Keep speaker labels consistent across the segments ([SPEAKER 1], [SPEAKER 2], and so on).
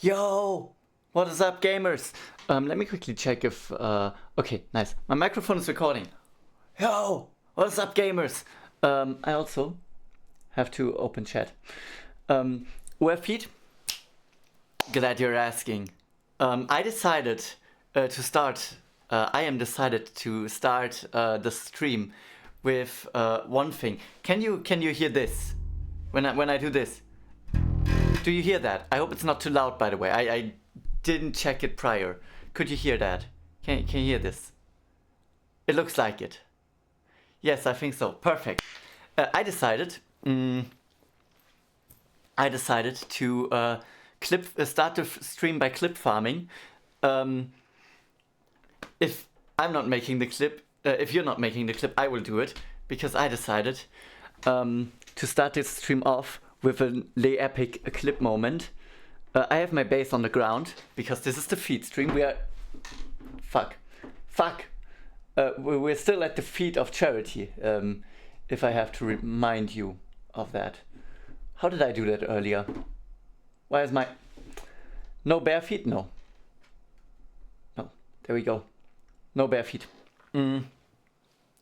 [SPEAKER 1] Yo! What is up, gamers? Let me quickly check if... okay, nice. My microphone is recording. Yo! What is up, gamers? I also have to open chat. Where feet? Glad you're asking. I decided to start... I am decided to start the stream with one thing. Can you hear this? When I do this? Do you hear that? I hope it's not too loud, by the way. I didn't check it prior. Could you hear that? Can you hear this? It looks like it. Yes, I think so. Perfect. I decided to start the stream by clip farming. If I'm not making the clip, if you're not making the clip, I will do it, because I decided to start this stream off with a lay epic clip moment. I have my bass on the ground because this is the feet stream. We are we're still at the feet of charity. If I have to remind you of that. How did I do that earlier? Why is my no bare feet? No. There we go. No bare feet. We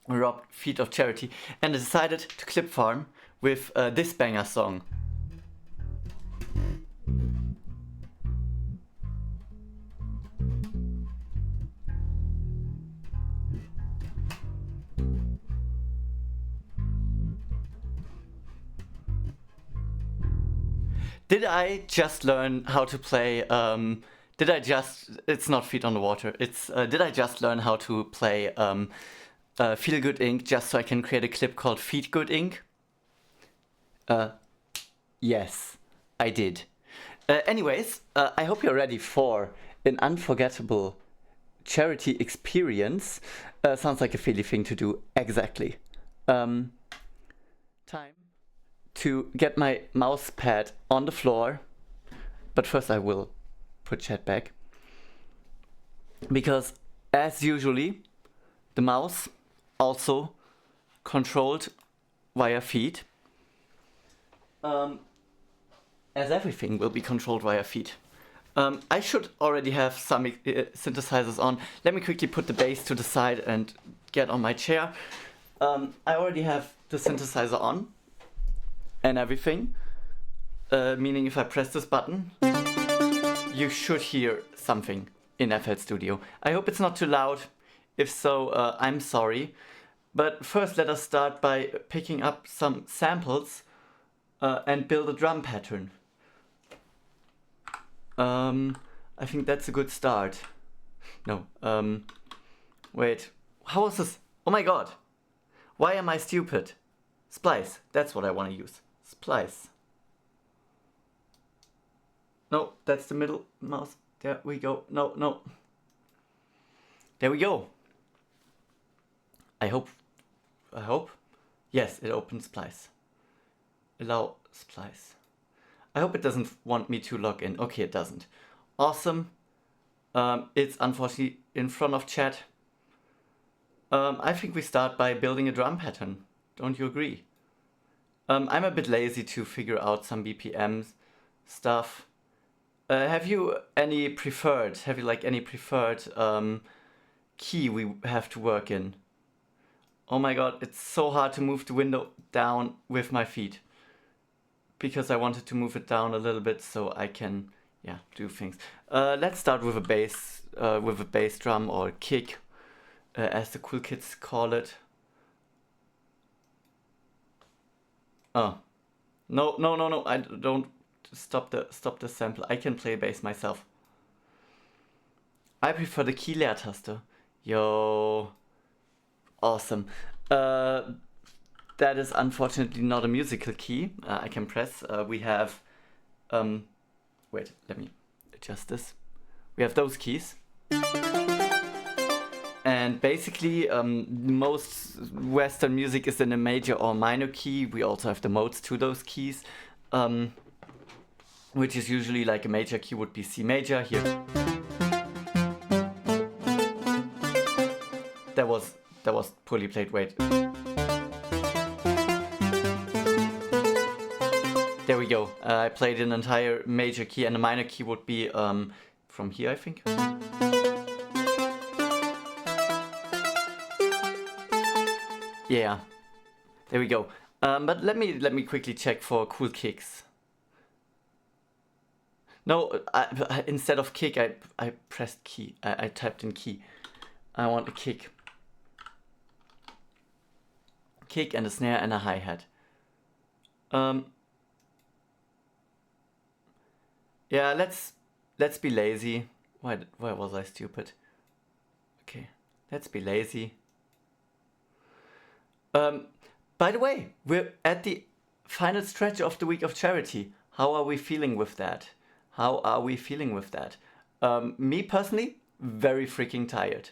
[SPEAKER 1] robbed feet of charity, and I decided to clip farm with this banger song. Did I just learn how to play? It's not Feet on the Water. It's did I just learn how to play Feel Good Inc. just so I can create a clip called Feet Good Inc. Yes, I did. Anyways, I hope you're ready for an unforgettable charity experience. Sounds like a Philly thing to do. Exactly. Time to get my mouse pad on the floor. But first I will put chat back. Because as usually, the mouse also controlled via feet. As everything will be controlled via feet. I should already have some synthesizers on. Let me quickly put the bass to the side and get on my chair. I already have the synthesizer on and everything. Meaning if I press this button, you should hear something in FL Studio. I hope it's not too loud. If so, I'm sorry. But first let us start by picking up some samples and build a drum pattern. I think that's a good start. No, wait, how was this? Oh my god, why am I stupid? Splice, that's what I want to use. Splice. No, that's the middle mouse. There we go. No. There we go. I hope. Yes, it opens Splice. Allow Splice. I hope it doesn't want me to log in. Okay, it doesn't. Awesome. It's unfortunately in front of chat. I think we start by building a drum pattern. Don't you agree? I'm a bit lazy to figure out some BPMs stuff. Have you any preferred key we have to work in? Oh my god, it's so hard to move the window down with my feet. Because I wanted to move it down a little bit so I can, do things. Let's start with a bass drum or kick, as the cool kids call it. Oh, no! I don't stop the sample. I can play bass myself. I prefer the key Leertaste. Yo, awesome. That is unfortunately not a musical key I can press. We have, wait, let me adjust this. We have those keys. And basically, most Western music is in a major or minor key. We also have the modes to those keys, which is usually like a major key would be C major here. That was poorly played. Wait. There There we go. I played an entire major key, and a minor key would be from here, I think. Yeah, there we go. But let me quickly check for cool kicks. No, instead of kick, I pressed key. I typed in key. I want a kick. Kick and a snare and a hi-hat. Yeah, let's be lazy. Why was I stupid? Okay, let's be lazy. By the way, we're at the final stretch of the week of charity. How are we feeling with that? How are we feeling with that? Me personally, very freaking tired.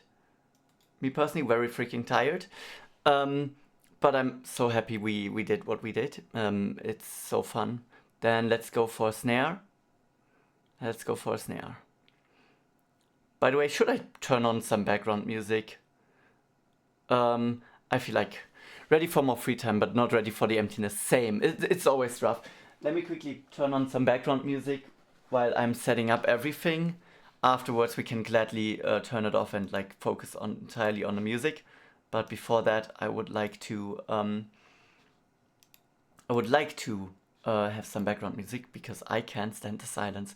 [SPEAKER 1] But I'm so happy we did what we did. It's so fun. Then let's go for a snare. By the way, should I turn on some background music? I feel like ready for more free time, but not ready for the emptiness. Same. It's always rough. Let me quickly turn on some background music while I'm setting up everything. Afterwards, we can gladly turn it off and like focus entirely on the music. But before that, I would like to have some background music because I can't stand the silence.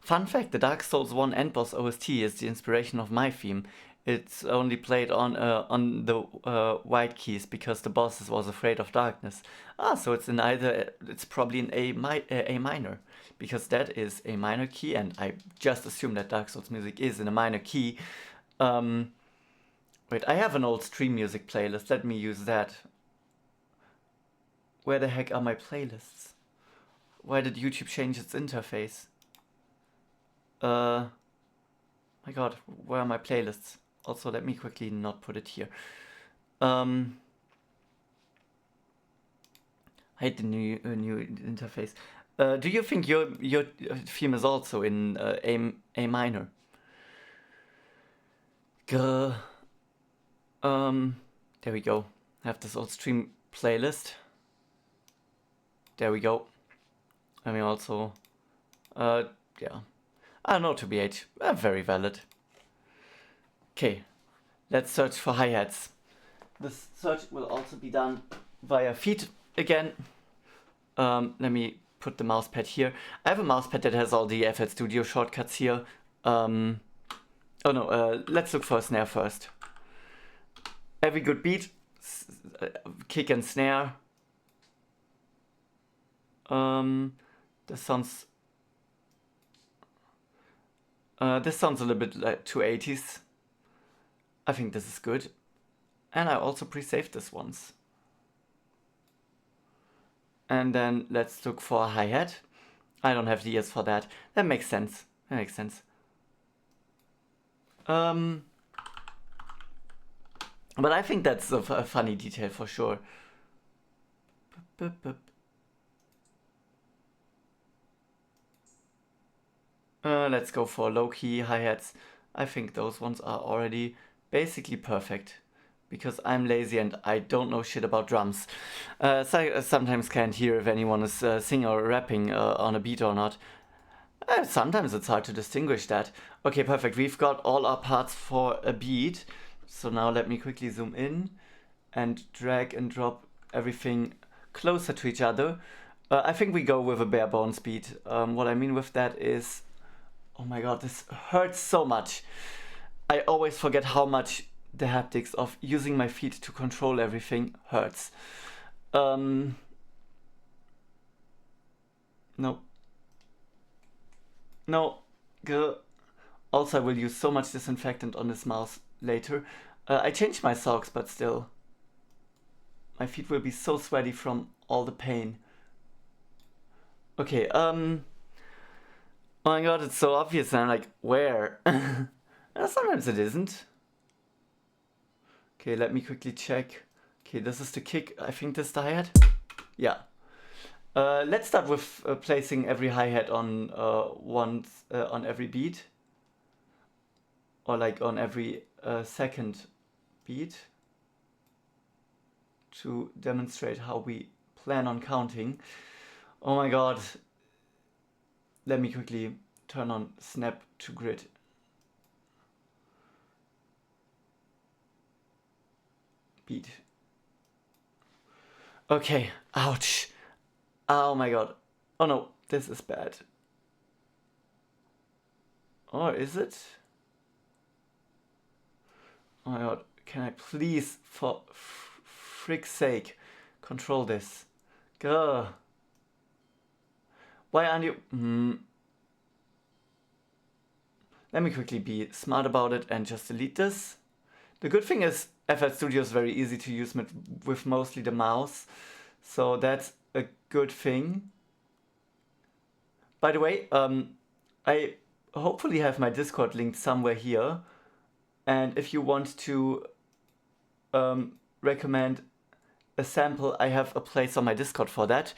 [SPEAKER 1] Fun fact: the Dark Souls 1 end boss OST is the inspiration of my theme. It's only played on the white keys because the boss was afraid of darkness. So it's in it's probably in A minor, because that is a minor key, and I just assume that Dark Souls music is in a minor key. Wait, I have an old stream music playlist. Let me use that. Where the heck are my playlists? Why did YouTube change its interface? My god, where are my playlists? Also, let me quickly not put it here. I hate the new interface. Do you think your theme is also in A minor? There we go. I have this old stream playlist. There we go. I mean also, yeah. I don't know, to BH. Very valid. Okay, let's search for hi-hats. This search will also be done via feed again. Let me put the mouse pad here. I have a mouse pad that has all the FL Studio shortcuts here. Oh no, let's look for a snare first. Every good beat, kick and snare. This sounds a little bit like 280s. I think this is good. And I also pre-saved this once. And then let's look for a hi-hat. I don't have the ears for that. That makes sense. But I think that's a funny detail for sure. Let's go for low-key hi-hats. I think those ones are already basically perfect, because I'm lazy and I don't know shit about drums. So I sometimes can't hear if anyone is singing or rapping on a beat or not. Sometimes it's hard to distinguish that. Okay, perfect. We've got all our parts for a beat. So now let me quickly zoom in and drag and drop everything closer to each other. I think we go with a bare bones beat. What I mean with that is, oh my god, this hurts so much. I always forget how much the haptics of using my feet to control everything hurts. No. Also, I will use so much disinfectant on this mouse later. I changed my socks, but still. My feet will be so sweaty from all the pain. Okay, oh my god, it's so obvious, and I'm like, where? Sometimes it isn't. Okay, let me quickly check. Okay, this is the kick. I think this is the hi-hat. Yeah. Let's start with placing every hi-hat on on every beat, or like on every second beat, to demonstrate how we plan on counting. Oh my god. Let me quickly turn on snap to grid. Beat. Okay, ouch. Oh my god. Oh no, this is bad. Or is it? Oh my god, can I please, for frick's sake, control this? Gah. Why aren't you... Let me quickly be smart about it and just delete this. The good thing is FL Studio is very easy to use with mostly the mouse. So that's a good thing. By the way, I hopefully have my Discord linked somewhere here. And if you want to recommend a sample, I have a place on my Discord for that.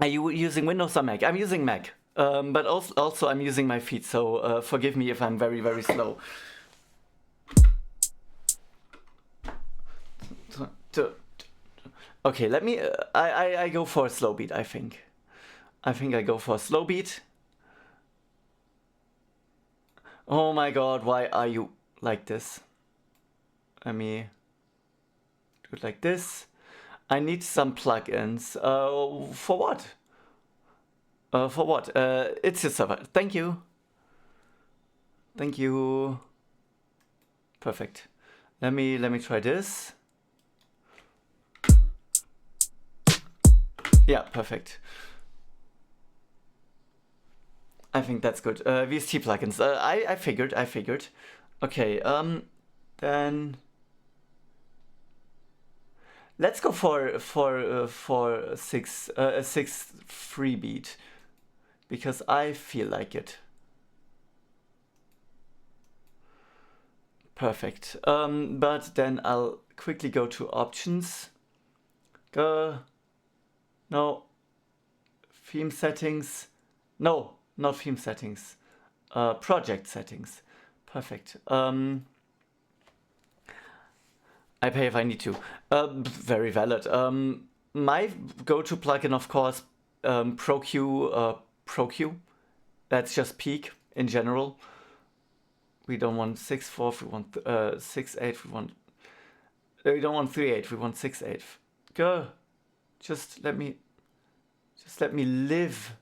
[SPEAKER 1] Are you using Windows or Mac? I'm using Mac. But also I'm using my feet, so forgive me if I'm very, very slow. Okay, let me... I go for a slow beat, I think. I think I go for a slow beat. Oh my god, why are you like this? Let me do it like this. I need some plugins. For what? For what? It's your server. Thank you. Thank you. Perfect. Let me try this. Yeah, perfect. I think that's good. VST plugins. I figured. Okay. Then let's go for a 6/3 beat because I feel like it. Perfect. But then I'll quickly go to options. No. Theme settings. No, not theme settings. Project settings. Perfect. I pay if I need to. Very valid. My go-to plugin, of course, ProQ. That's just peak in general. We don't want 6/4. We want 6/8. We don't want 3/8. We want 6/8. Go. Just let me live.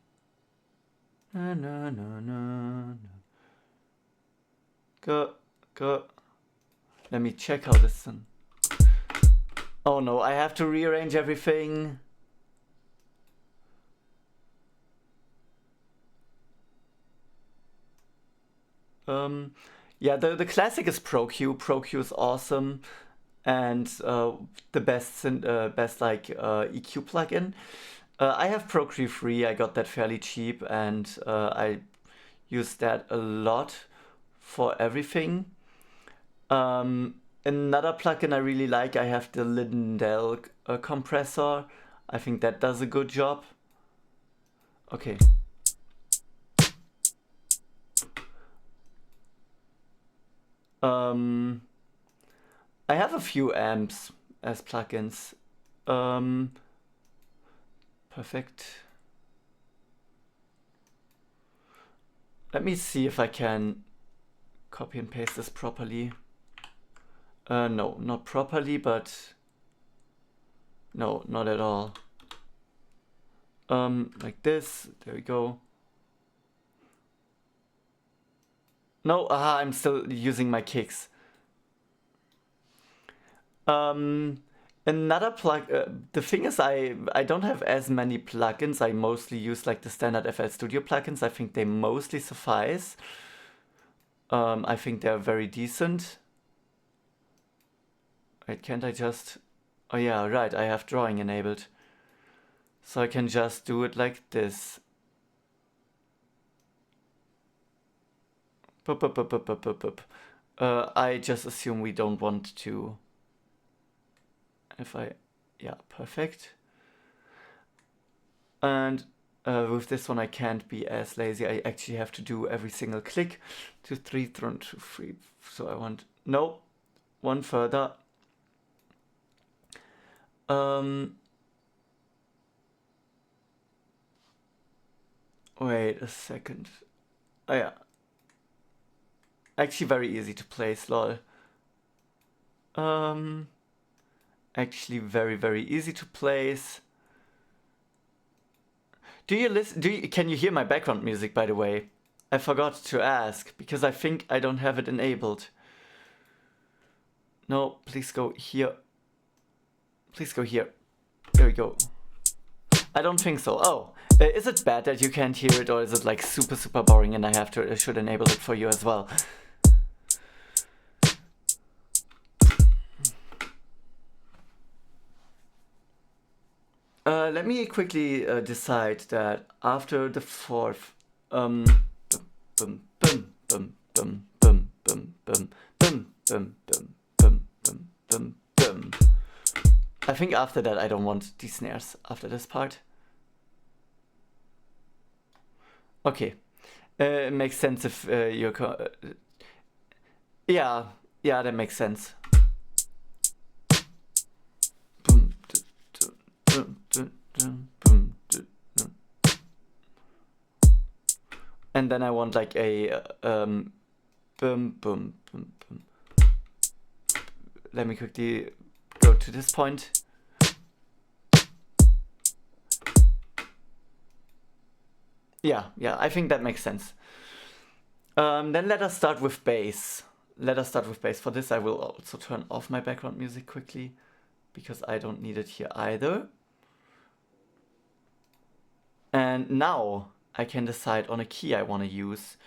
[SPEAKER 1] No, no, no, no, no. Go. Let me check how this one. Oh no, I have to rearrange everything. Yeah, the classic is ProQ. ProQ is awesome, and the best like EQ plugin. I have ProQ free. I got that fairly cheap, and I use that a lot for everything. Another plugin I really like, I have the Lindell compressor. I think that does a good job. Okay. I have a few amps as plugins. Perfect. Let me see if I can copy and paste this properly. No, not properly, but no, not at all. Like this. There we go. No, I'm still using my kicks. Another the thing is I don't have as many plugins. I mostly use like the standard FL Studio plugins. I think they mostly suffice. I think they're very decent. Wait, can't I just... Oh yeah, right, I have drawing enabled. So I can just do it like this. I just assume we don't want to... Yeah, perfect. And with this one I can't be as lazy. I actually have to do every single click. 2, 3, 2, 3. So I want... No, one further. Wait a second. Oh yeah. Actually very easy to place, lol. Actually very easy to place. Do you listen? Can you hear my background music, by the way? I forgot to ask because I think I don't have it enabled. No, please go here. Please go here. There we go. I don't think so. Oh, is it bad that you can't hear it, or is it like super boring and I should enable it for you as well? Let me quickly decide that after the fourth, bum bum bum bum bum bum bum bum bum bum bum bum bum bum. I think after that I don't want these snares after this part. Okay, it makes sense if you're. Yeah, that makes sense. And then I want like a boom boom boom boom. Let me quickly go to this point. Yeah, I think that makes sense. Then let us start with bass. For this I will also turn off my background music quickly because I don't need it here either. And now I can decide on a key I want to use.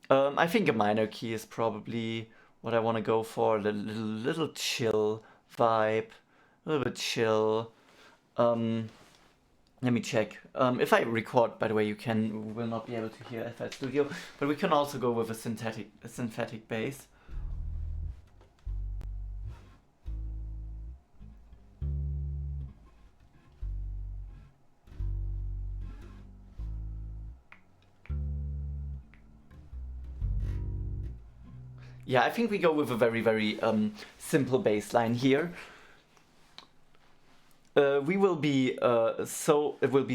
[SPEAKER 1] I think a minor key is probably what I want to go for. A little chill vibe, a little bit chill. Let me check. If I record, by the way, you will not be able to hear FL Studio, but we can also go with a synthetic bass. Yeah, I think we go with a very simple bass line here. It will be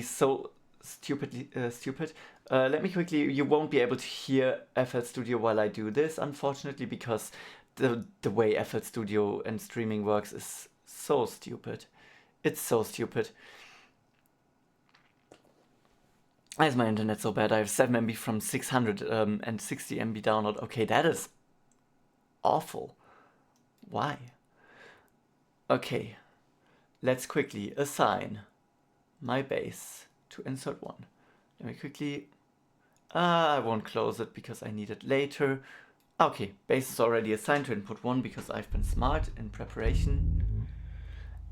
[SPEAKER 1] so stupid. Let me quickly. You won't be able to hear FL Studio while I do this, unfortunately, because the way FL Studio and streaming works is so stupid. It's so stupid. Why is my internet so bad? I have 7 MB from 600 and 60 MB download. Okay, that is awful. Why? Okay. Let's quickly assign my bass to insert 1. Let me quickly... I won't close it because I need it later. Okay, bass is already assigned to input 1 because I've been smart in preparation.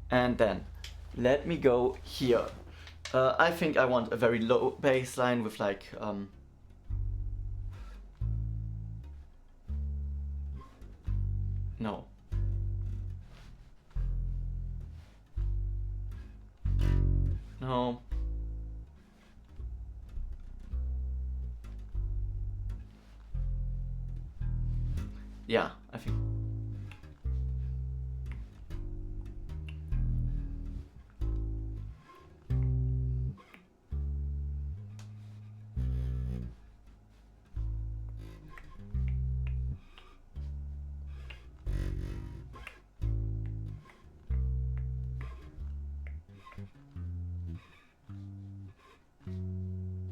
[SPEAKER 1] And then, let me go here. I think I want a very low bass line with like... No. No. Yeah, I think.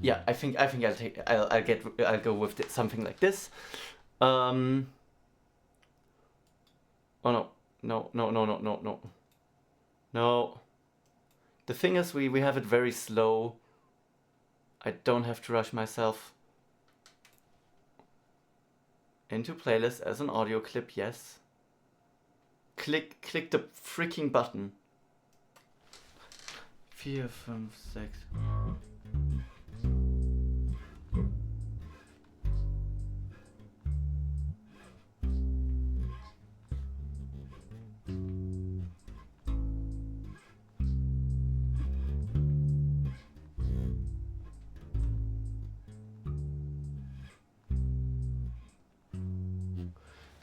[SPEAKER 1] Yeah, I think I'll go with something like this. Oh no. No. The thing is we have it very slow. I don't have to rush myself. Into playlist as an audio clip, yes. Click the freaking button. 4, 5, 6.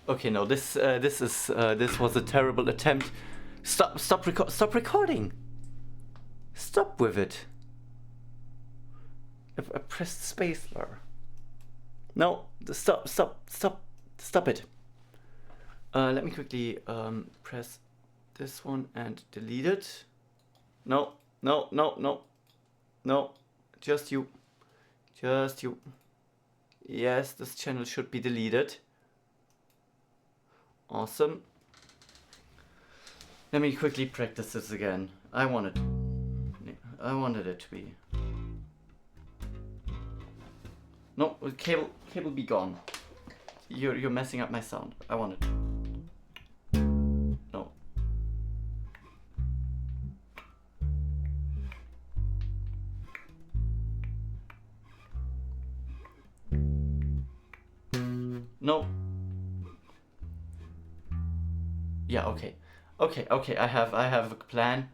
[SPEAKER 1] Okay, no, this was a terrible attempt. Stop recording. Stop with it. I pressed spacebar. No, stop it. Let me quickly press this one and delete it. No, just you. Yes, this channel should be deleted. Awesome. Let me quickly practice this again. I wanted it to be. No, cable be gone. You're messing up my sound. I want it. No. No. Yeah, okay. Okay, I have a plan.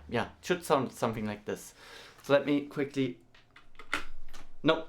[SPEAKER 1] Yeah, should sound something like this. So let me quickly. No.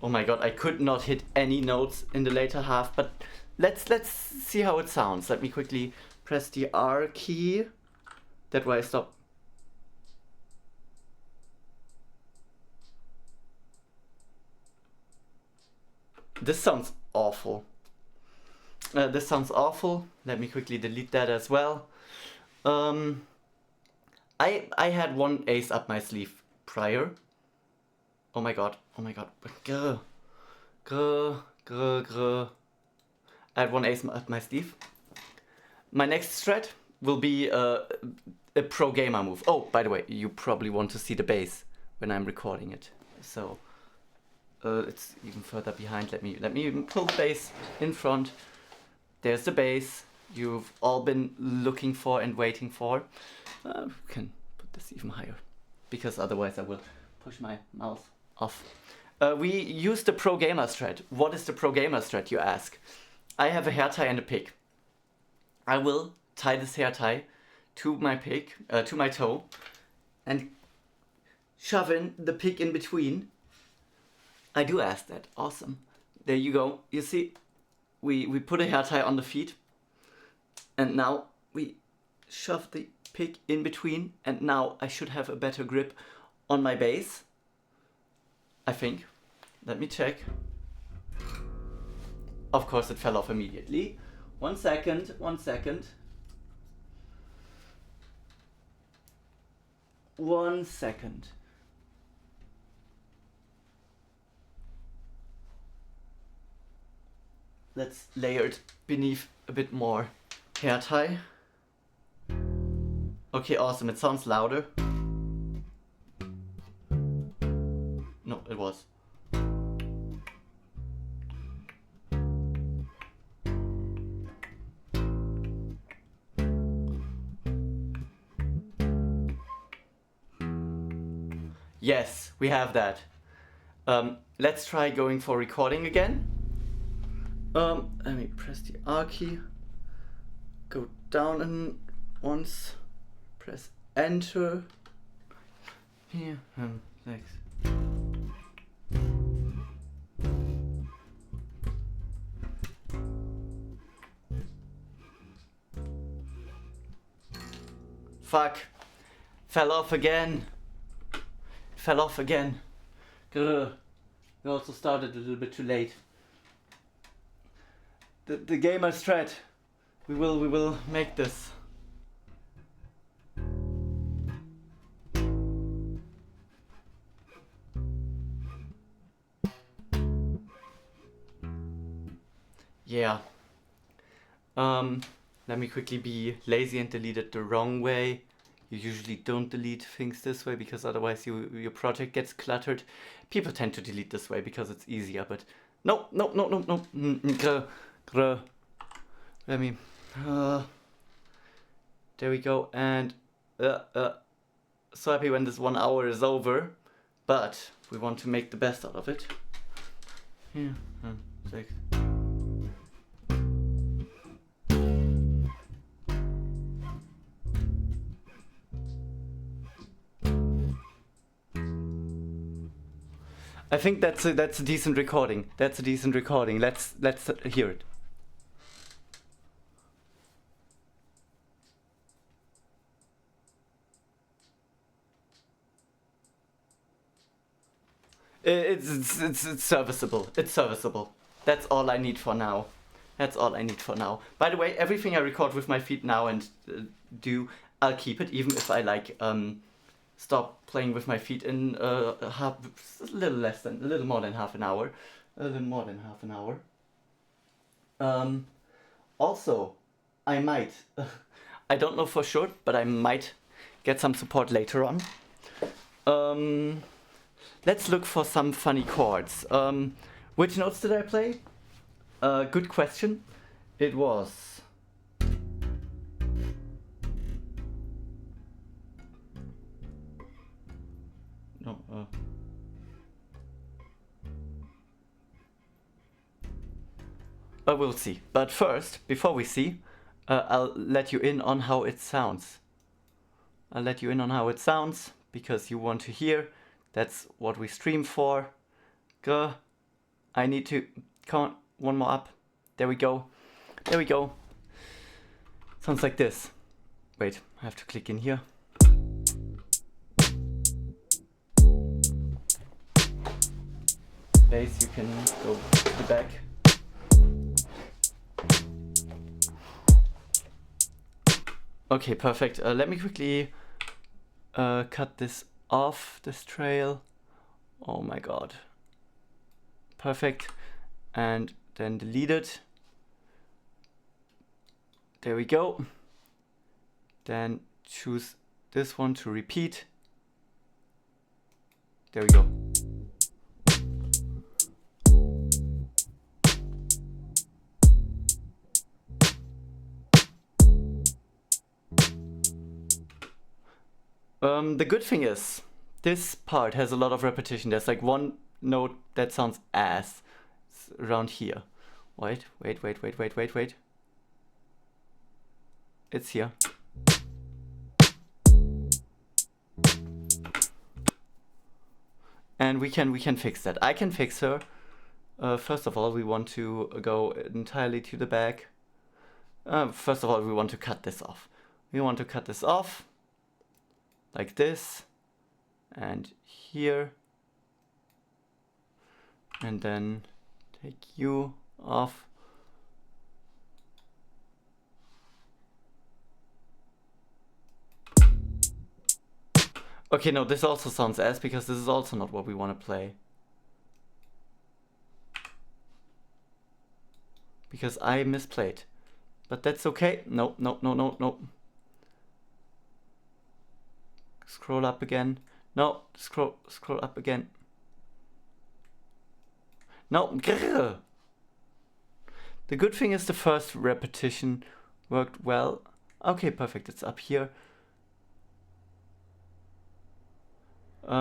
[SPEAKER 1] Oh my god, I could not hit any notes in the later half, but let's see how it sounds. Let me quickly press the R key. That way I stop. This sounds awful. This sounds awful. Let me quickly delete that as well. I had one ace up my sleeve prior. Oh my god. Grr. I had one ace up my sleeve. My next strat will be a pro gamer move. Oh, by the way, you probably want to see the bass when I'm recording it. So it's even further behind. Let me pull the bass in front. There's the bass you've all been looking for and waiting for. We can put this even higher, because otherwise I will push my mouse off. We use the pro gamer strat. What is the pro gamer strat, you ask? I have a hair tie and a pick. I will tie this hair tie to my pick, to my toe, and shove in the pick in between. I do ask that. Awesome. There you go. You see, we put a hair tie on the feet, and now we shove the pick in between, and now I should have a better grip on my bass. I think. Let me check. Of course it fell off immediately. One second. Let's layer it beneath a bit more hair tie. Okay, awesome. It sounds louder. No, it was. Yes, we have that. Let's try going for recording again. Let me press the R key. Go down and once. Press enter. Here, 6. Fuck. Fell off again. Grr. We also started a little bit too late. The gamer strat. We will make this. Yeah. Let me quickly be lazy and delete it the wrong way. You usually don't delete things this way because otherwise your project gets cluttered. People tend to delete this way because it's easier, but no. Let me. There we go, and so happy when this 1 hour is over, but we want to make the best out of it. Here, 6. I think that's a decent recording. That's a decent recording. Let's hear it. It's serviceable. It's serviceable. That's all I need for now. That's all I need for now. By the way, everything I record with my feet now and I'll keep it, even if I like stop playing with my feet in a little more than half an hour. A little more than half an hour. Also, I might, I don't know for sure, but I might get some support later on. Let's look for some funny chords. Which notes did I play? Good question. It was... No, we'll see. But first, before we see, I'll let you in on how it sounds. I'll let you in on how it sounds, because you want to hear. That's what we stream for. Go. I need to... Come on, one more up. There we go. There we go. Sounds like this. Wait, I have to click in here. Bass, you can go to the back. Okay, perfect. Let me quickly cut this off, this trail. Oh my god. Perfect. And then delete it. There we go. Then choose this one to repeat. There we go. The good thing is, this part has a lot of repetition. There's like one note that sounds ass. It's around here. Wait. It's here. And we can fix that. I can fix her. First of all, we want to go entirely to the back. First of all, we want to cut this off. We want to cut this off. Like this, and here, and then take you off. Okay, no, this also sounds ass because this is also not what we want to play. Because I misplayed. But that's okay. No. Scroll up again. No, scroll up again. No, grrr. The good thing is the first repetition worked well. Okay, perfect, it's up here.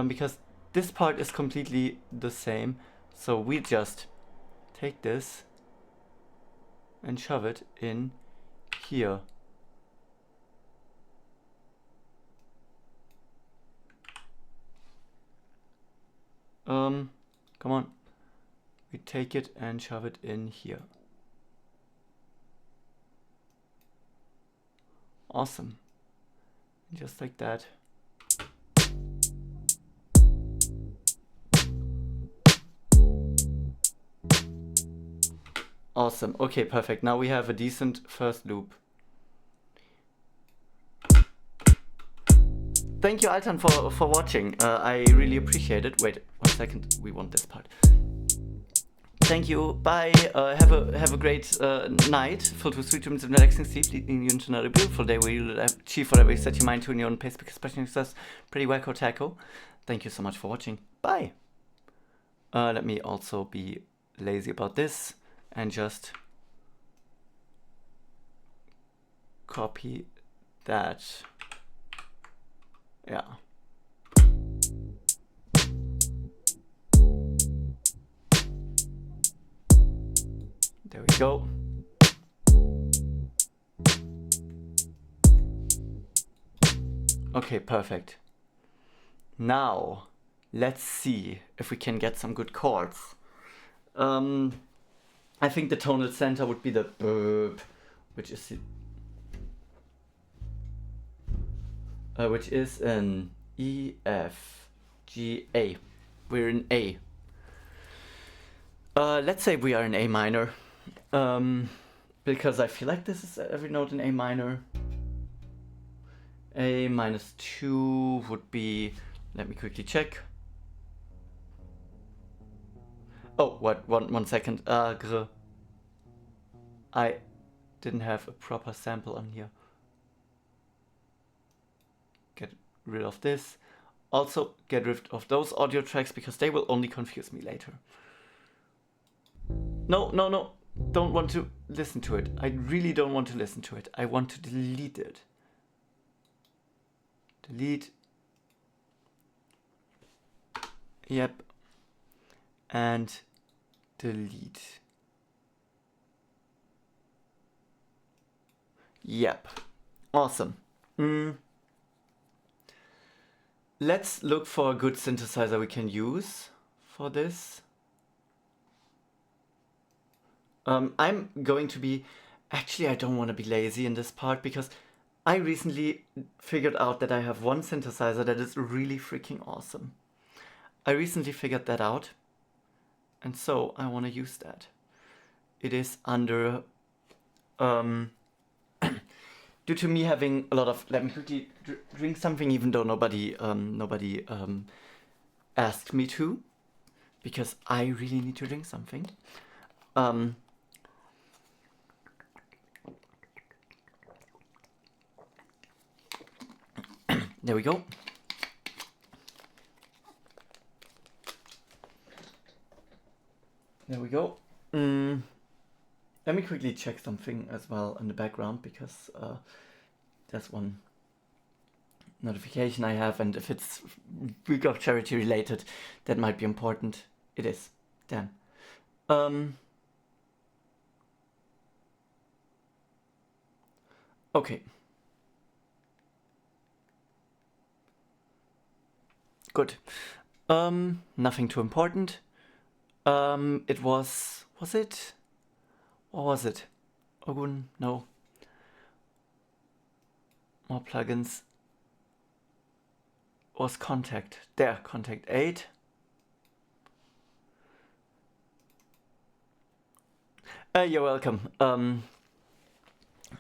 [SPEAKER 1] Because this part is completely the same. So we just take this and shove it in here. Come on. We take it and shove it in here. Awesome. Just like that. Awesome. Okay, perfect. Now we have a decent first loop. Thank you, Altan, for watching. I really appreciate it. Wait, 1 second. We want this part. Thank you. Bye. Have a great night filled with sweet dreams and relaxing sleep, leading you into another beautiful day where you'll achieve whatever you set your mind to in your own pace, because passion success, pretty wacko taco. Thank you so much for watching. Bye. Let me also be lazy about this and just copy that. Yeah. Let's go. Okay, perfect. Now, let's see if we can get some good chords. I think the tonal center would be the burp, which is an E, F, G, A. We're in A. Let's say we are in A minor, because I feel like this is every note in A minor. A minus 2 would be, let me quickly check. Oh, what? One second. I didn't have a proper sample on here. Get rid of this. Also, get rid of those audio tracks because they will only confuse me later. No. Don't want to listen to it. I really don't want to listen to it. I want to delete it. Delete. Yep. And delete. Yep. Awesome. Let's look for a good synthesizer we can use for this. I'm going to be... Actually, I don't want to be lazy in this part because I recently figured out that I have one synthesizer that is really freaking awesome. I recently figured that out, and so I want to use that. It is under... due to me having a lot of... Let me quickly drink something even though nobody asked me to, because I really need to drink something. There we go. There we go. Let me quickly check something as well in the background because there's one notification I have, and if it's Week of Charity related, that might be important. It is. Damn. Okay. Good. Nothing too important. It was it? What was it? Ogun? No. More plugins. Was Contact. There, Contact 8. You're welcome.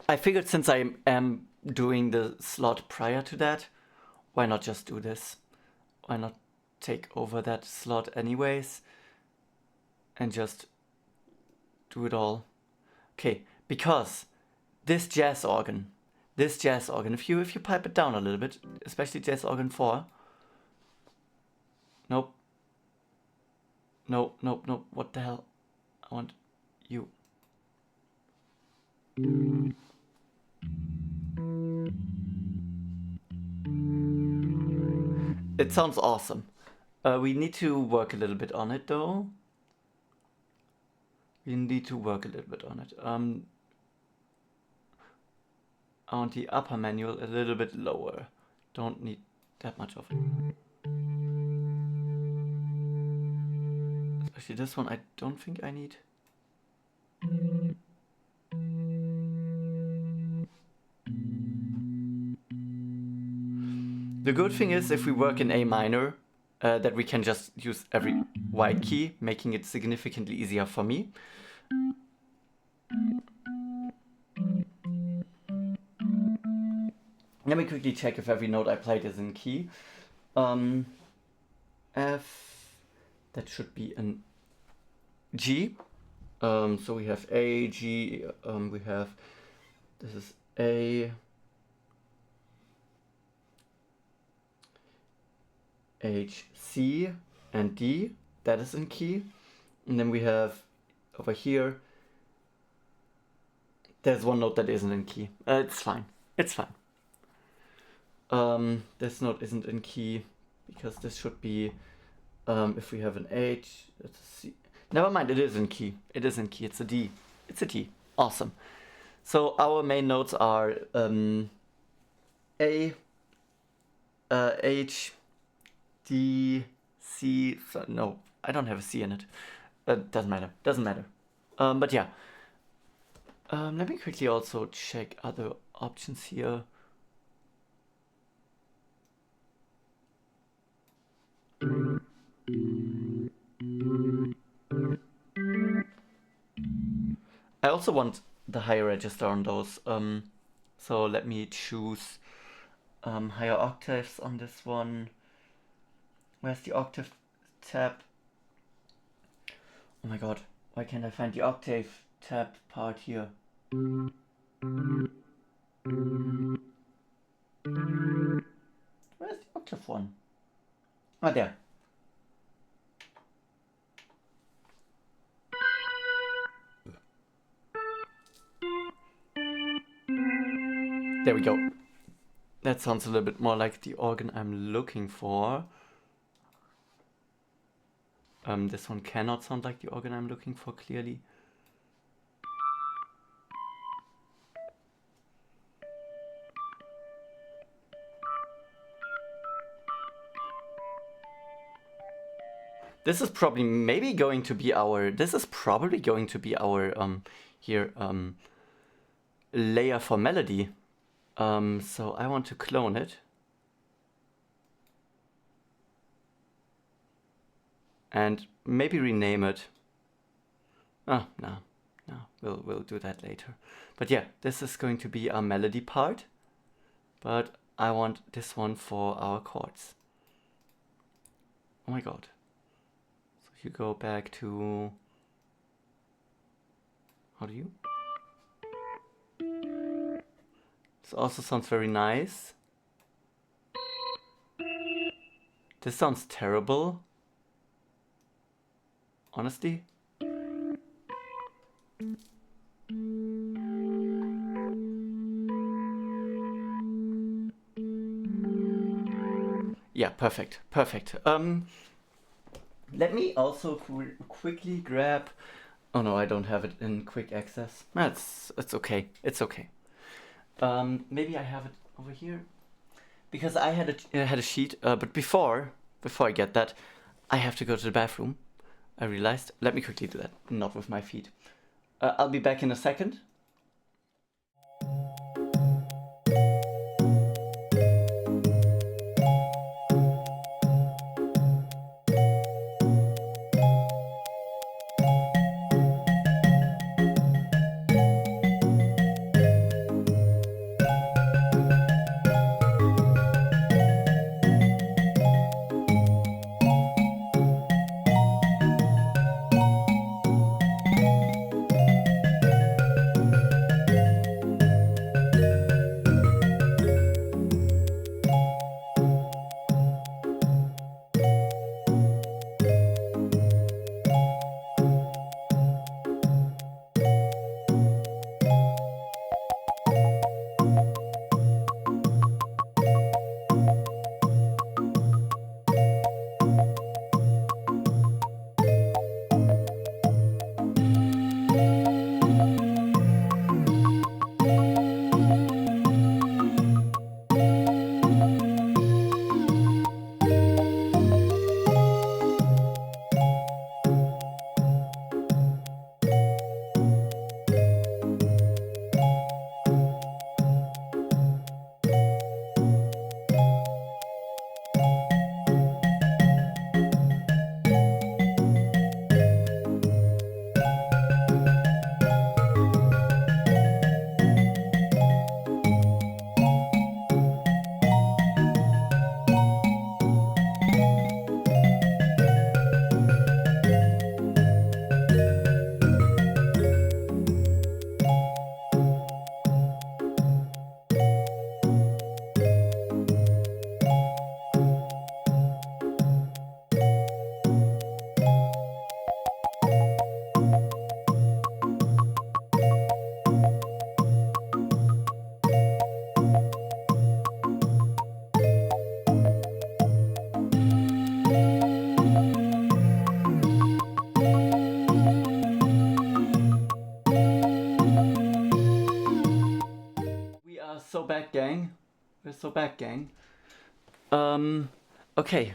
[SPEAKER 1] I figured since I am doing the slot prior to that, why not just do this? Why not take over that slot anyways and just do it all? Okay, because this jazz organ, if you pipe it down a little bit, especially jazz organ 4. Nope. Nope. What the hell? I want you. It sounds awesome. We need to work a little bit on it though. I want the upper manual a little bit lower. Don't need that much of it. Especially this one, I don't think I need. The good thing is if we work in A minor, that we can just use every white key, making it significantly easier for me. Let me quickly check if every note I played is in key. F, that should be an G. So we have A, G, we have, this is A, H, C, and D, that is in key. And then we have over here, there's one note that isn't in key. It's fine. This note isn't in key because this should be, if we have an H, that's a C. Never mind, it is in key. It's a D. It's a T. Awesome. So our main notes are A, H, D, C. So, no, I don't have a C in it. Doesn't matter. Doesn't matter. But yeah. Let me quickly also check other options here. I also want the higher register on those. So let me choose higher octaves on this one. Where's the octave tab? Oh my god, why can't I find the octave tab part here? Where's the octave one? Ah, there. There we go. That sounds a little bit more like the organ I'm looking for. This one cannot sound like the organ I'm looking for, clearly. This is probably going to be our here layer for melody. So I want to clone it. And maybe rename it. Oh, no, we'll do that later. But yeah, this is going to be our melody part. But I want this one for our chords. Oh my god. So you go back to... How do you? This also sounds very nice. This sounds terrible. Honestly. Yeah, perfect. Let me also quickly grab... Oh no, I don't have it in quick access. It's okay. It's okay. Maybe I have it over here. Because I had a sheet, but before I get that, I have to go to the bathroom. I realized. Let me quickly do that. Not with my feet. I'll be back in a second. so bad, gang. Okay.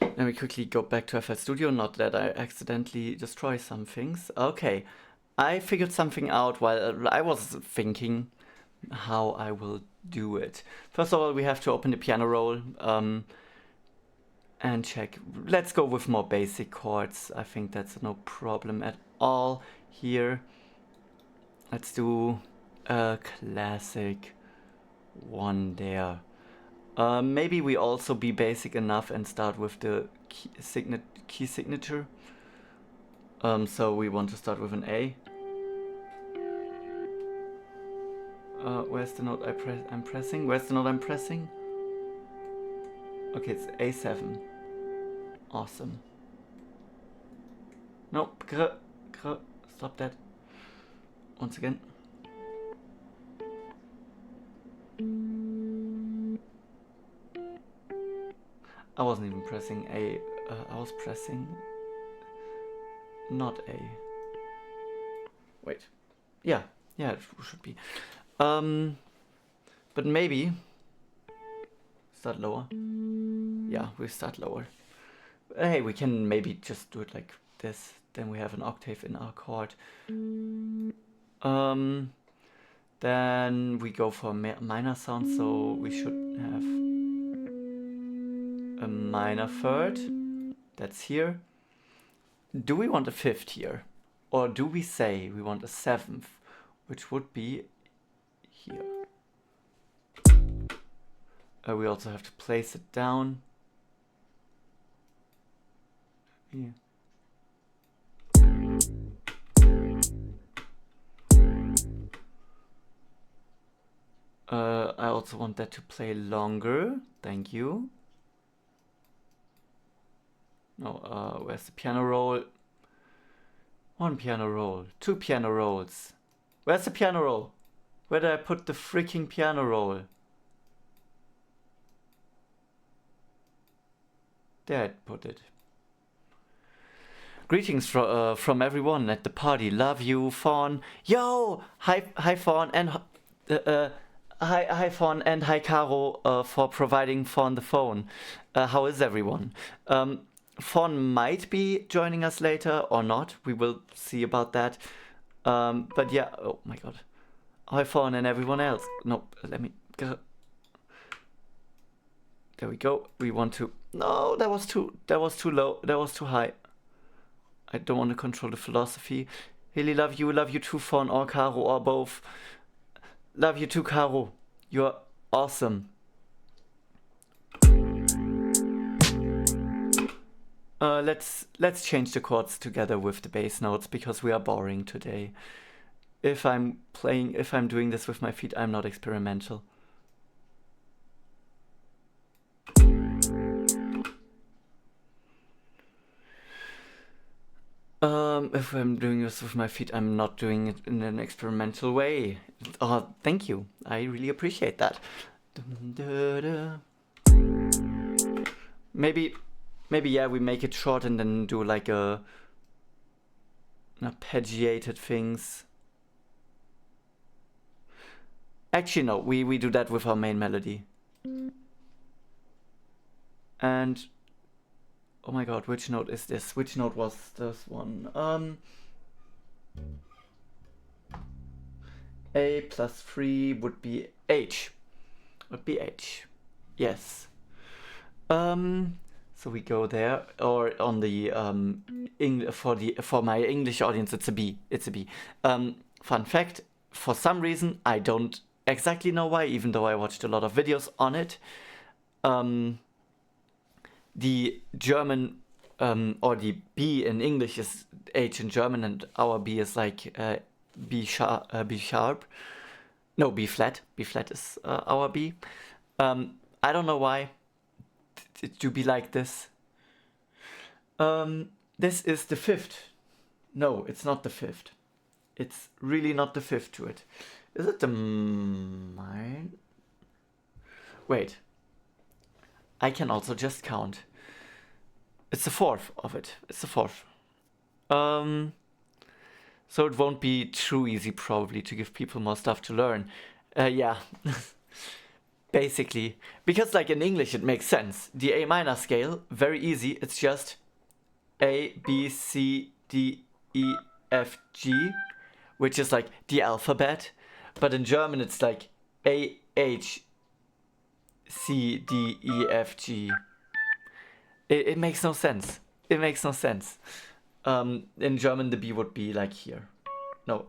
[SPEAKER 1] Let me quickly go back to FL Studio, not that I accidentally destroy some things. Okay. I figured something out while I was thinking how I will do it. First of all, we have to open the piano roll and check. Let's go with more basic chords. I think that's no problem at all here. Let's do a classic one there. Maybe we also be basic enough and start with the key signature. So we want to start with an A. Where's the note I'm pressing? Where's the note I'm pressing? Okay, it's A7. Awesome. Nope. Stop that. Once again. I wasn't even pressing A. I was pressing not A. Wait. Yeah, it should be. But maybe start lower. Yeah, we start lower. Hey, we can maybe just do it like this. Then we have an octave in our chord. Then we go for minor sound, so we should have a minor third. That's here. Do we want a fifth here? Or do we say we want a seventh, which would be here? We also have to place it down. Here. I also want that to play longer. Thank you. No, where's the piano roll? One piano roll, two piano rolls. Where's the piano roll? Where did I put the freaking piano roll? There I put it. Greetings from everyone at the party. Love you, Fawn. Yo! Hi Fawn, and hi Fawn, and hi Caro for providing Fawn the phone. How is everyone? Fawn might be joining us later or not. We will see about that. But yeah, oh my god. Hi Fawn and everyone else. No, let me go. There we go. We want to. No, that was too low. That was too high. I don't want to control the philosophy. Hilly, love you too, Fawn or Caro or both. Love you too, Caro. You're awesome. Let's change the chords together with the bass notes because we are boring today. If I'm doing this with my feet, I'm not experimental. If I'm doing this with my feet, I'm not doing it in an experimental way. Oh, thank you. I really appreciate that. Maybe yeah, we make it short and then do like an arpeggiated things. Actually, no, we do that with our main melody. And oh my god, which note is this? Which note was this one? A plus 3 would be H. Yes. So we go there, or on the for my English audience, it's a B. Fun fact: for some reason, I don't exactly know why, even though I watched a lot of videos on it. The German or the B in English is H in German, and our B is like B sharp. No, B flat. B flat is our B. I don't know why it do be like this. This is the fifth. No, it's not the fifth. It's really not the fifth to it. Is it the mine? Wait. I can also just count. It's the fourth of it. It's the fourth. So it won't be too easy probably to give people more stuff to learn. Yeah. basically. Because like in English it makes sense. The A minor scale, very easy. It's just A, B, C, D, E, F, G, which is like the alphabet. But in German it's like A, H, C, D, E, F, G. It makes no sense. It makes no sense. In German the B would be like here. No,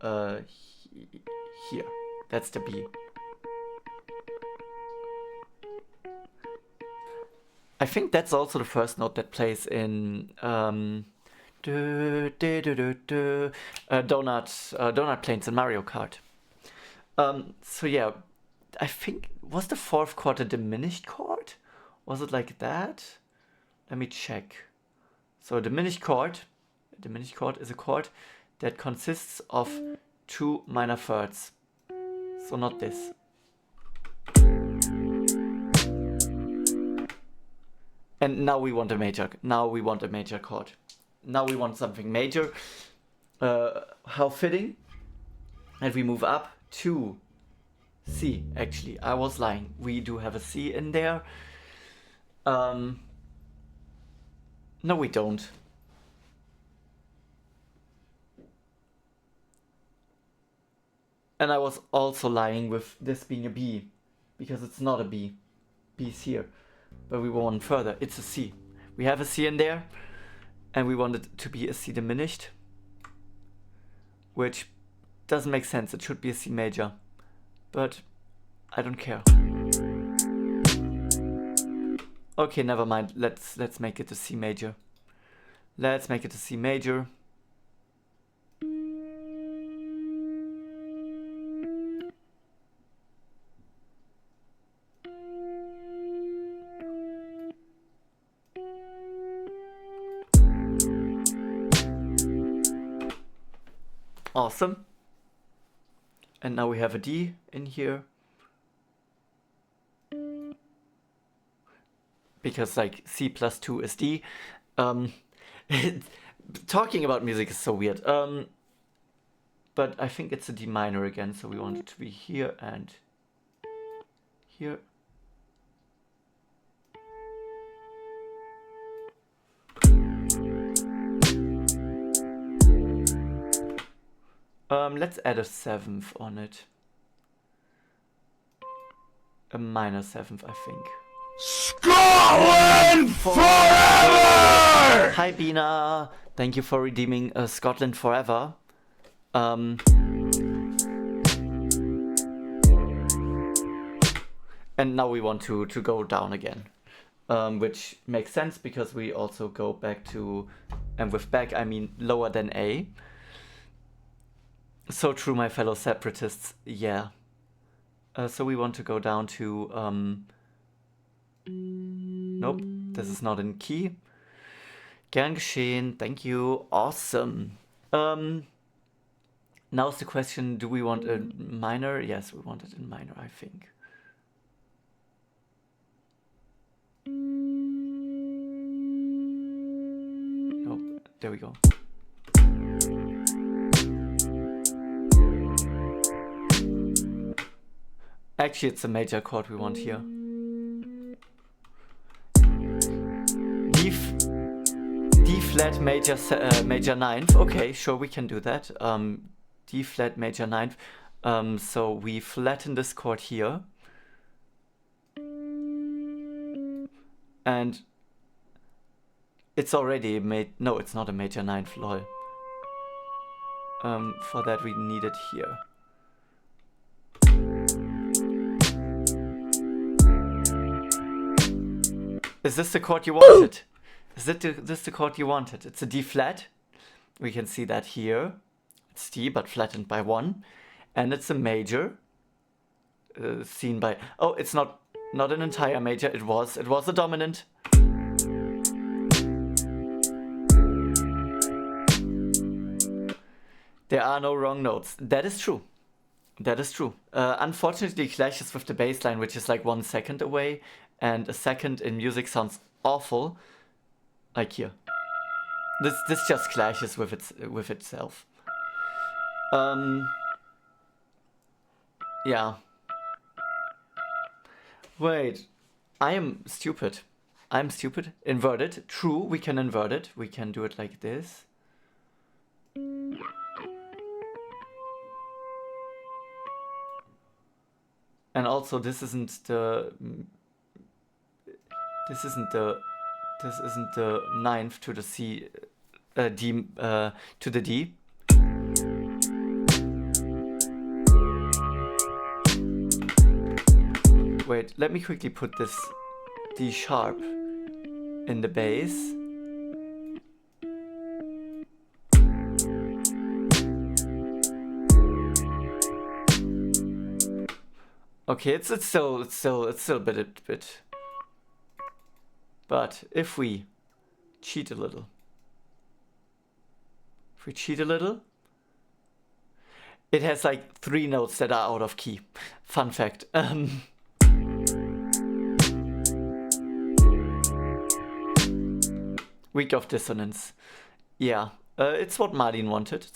[SPEAKER 1] here. That's the B. I think that's also the first note that plays in Donut Plains in Mario Kart. So yeah, I think, was the fourth chord a diminished chord? Was it like that? Let me check. So a diminished chord is a chord that consists of 2 minor thirds. So not this. And now we want a major. Now we want a major chord. Now we want something major. How fitting. And we move up to C. Actually, I was lying. We do have a C in there. No, we don't. And I was also lying with this being a B, because it's not a B. B's here. But we want further. It's a C. We have a C in there, and we want it to be a C diminished, which doesn't make sense. It should be a C major, but I don't care. Okay, never mind. Let's make it a C major. Let's make it a C major. Awesome. And now we have a D in here. Because like C plus 2 is D. Talking about music is so weird. But I think it's a D minor again, so we want it to be here and here. Let's add a 7th on it. A minor 7th, I think.
[SPEAKER 2] Scotland forever!
[SPEAKER 1] Hi Bina, thank you for redeeming Scotland Forever. And now we want to go down again, which makes sense because we also go back to, and with back I mean lower than A. So true, my fellow separatists, yeah. So we want to go down to, nope, this is not in key. Gern geschehen, thank you, awesome. Now's the question, do we want a minor? Yes, we want it in minor, I think. Nope, there we go. Actually, it's a major chord we want here. D flat major major ninth. Okay, sure, we can do that. D flat major ninth. So we flatten this chord here, and it's already made. No, it's not a major ninth. Lol. For that we need it here. Is this the chord you wanted? Is this the chord you wanted? It's a D flat. We can see that here. It's D, but flattened by 1. And it's a major. Seen by... Oh, it's not an entire major. It was a dominant. There are no wrong notes. That is true. That is true. Unfortunately, it clashes with the bass line, which is like 1 second away. And a second in music sounds awful, like here. This just clashes with itself. Yeah. Wait, I am stupid. I'm stupid. Inverted. True, we can invert it. We can do it like this. And also, this isn't the ninth to the C, D, to the D. Wait, let me quickly put this D sharp in the bass. Okay, it's still a bit. But if we cheat a little, it has like 3 notes that are out of key. Fun fact. Weak of dissonance. Yeah, it's what Marlene wanted.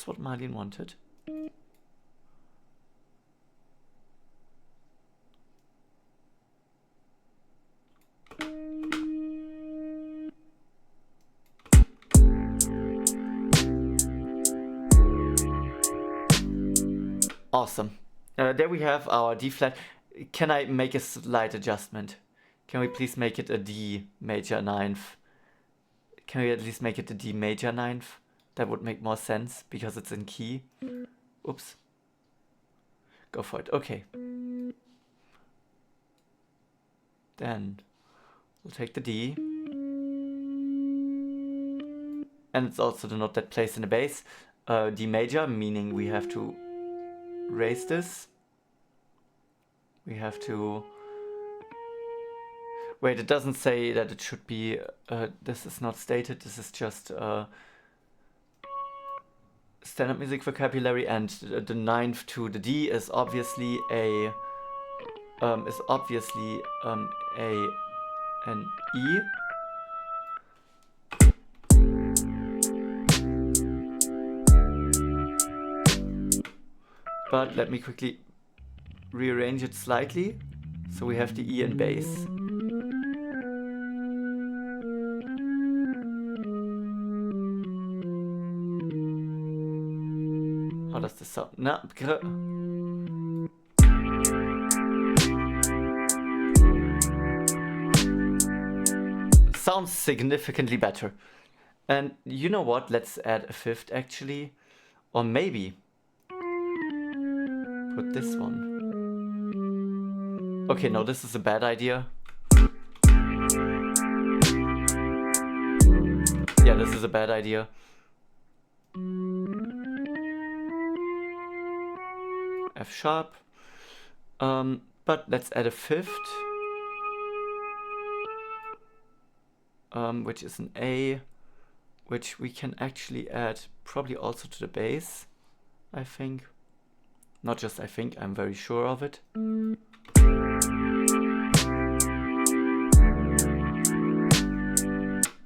[SPEAKER 1] Awesome. There we have our D flat. Can I make a slight adjustment? Can we please make it a D major ninth? Can we at least make it a D major ninth? That would make more sense because it's in key. Oops. Go for it. Okay. Then we'll take the D. And it's also the note that plays in the bass. D major, meaning we have to raise this. We have to... Wait, it doesn't say that it should be... this is not stated, this is just standard music vocabulary, and the ninth to the D is obviously an E. But let me quickly rearrange it slightly. So we have the E in bass. How does this sound? No. Sounds significantly better. And you know what? Let's add a fifth actually. Or maybe put this one. Okay, no, this is a bad idea. Yeah, this is a bad idea. F sharp. But let's add a fifth. Which is an A, which we can actually add probably also to the bass, I think. Not just I think, I'm very sure of it.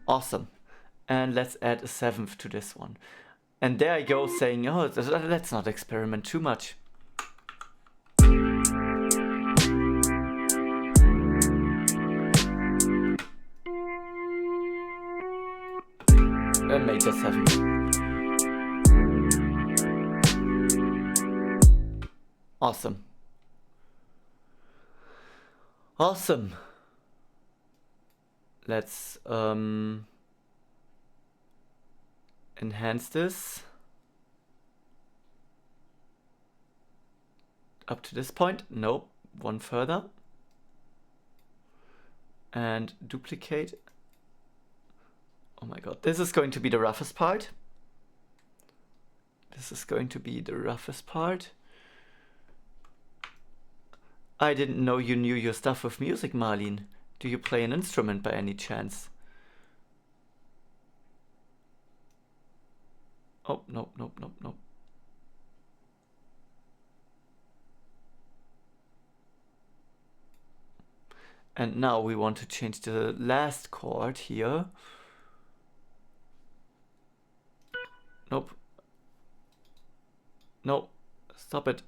[SPEAKER 1] Awesome. And let's add a seventh to this one. And there I go saying, oh, let's not experiment too much. A major 7. Awesome. Awesome. Let's enhance this up to this point. Nope, one further. And duplicate. Oh my god, this is going to be the roughest part. I didn't know you knew your stuff with music, Marlene. Do you play an instrument by any chance? Oh, nope. And now we want to change the last chord here. Nope. No, stop it.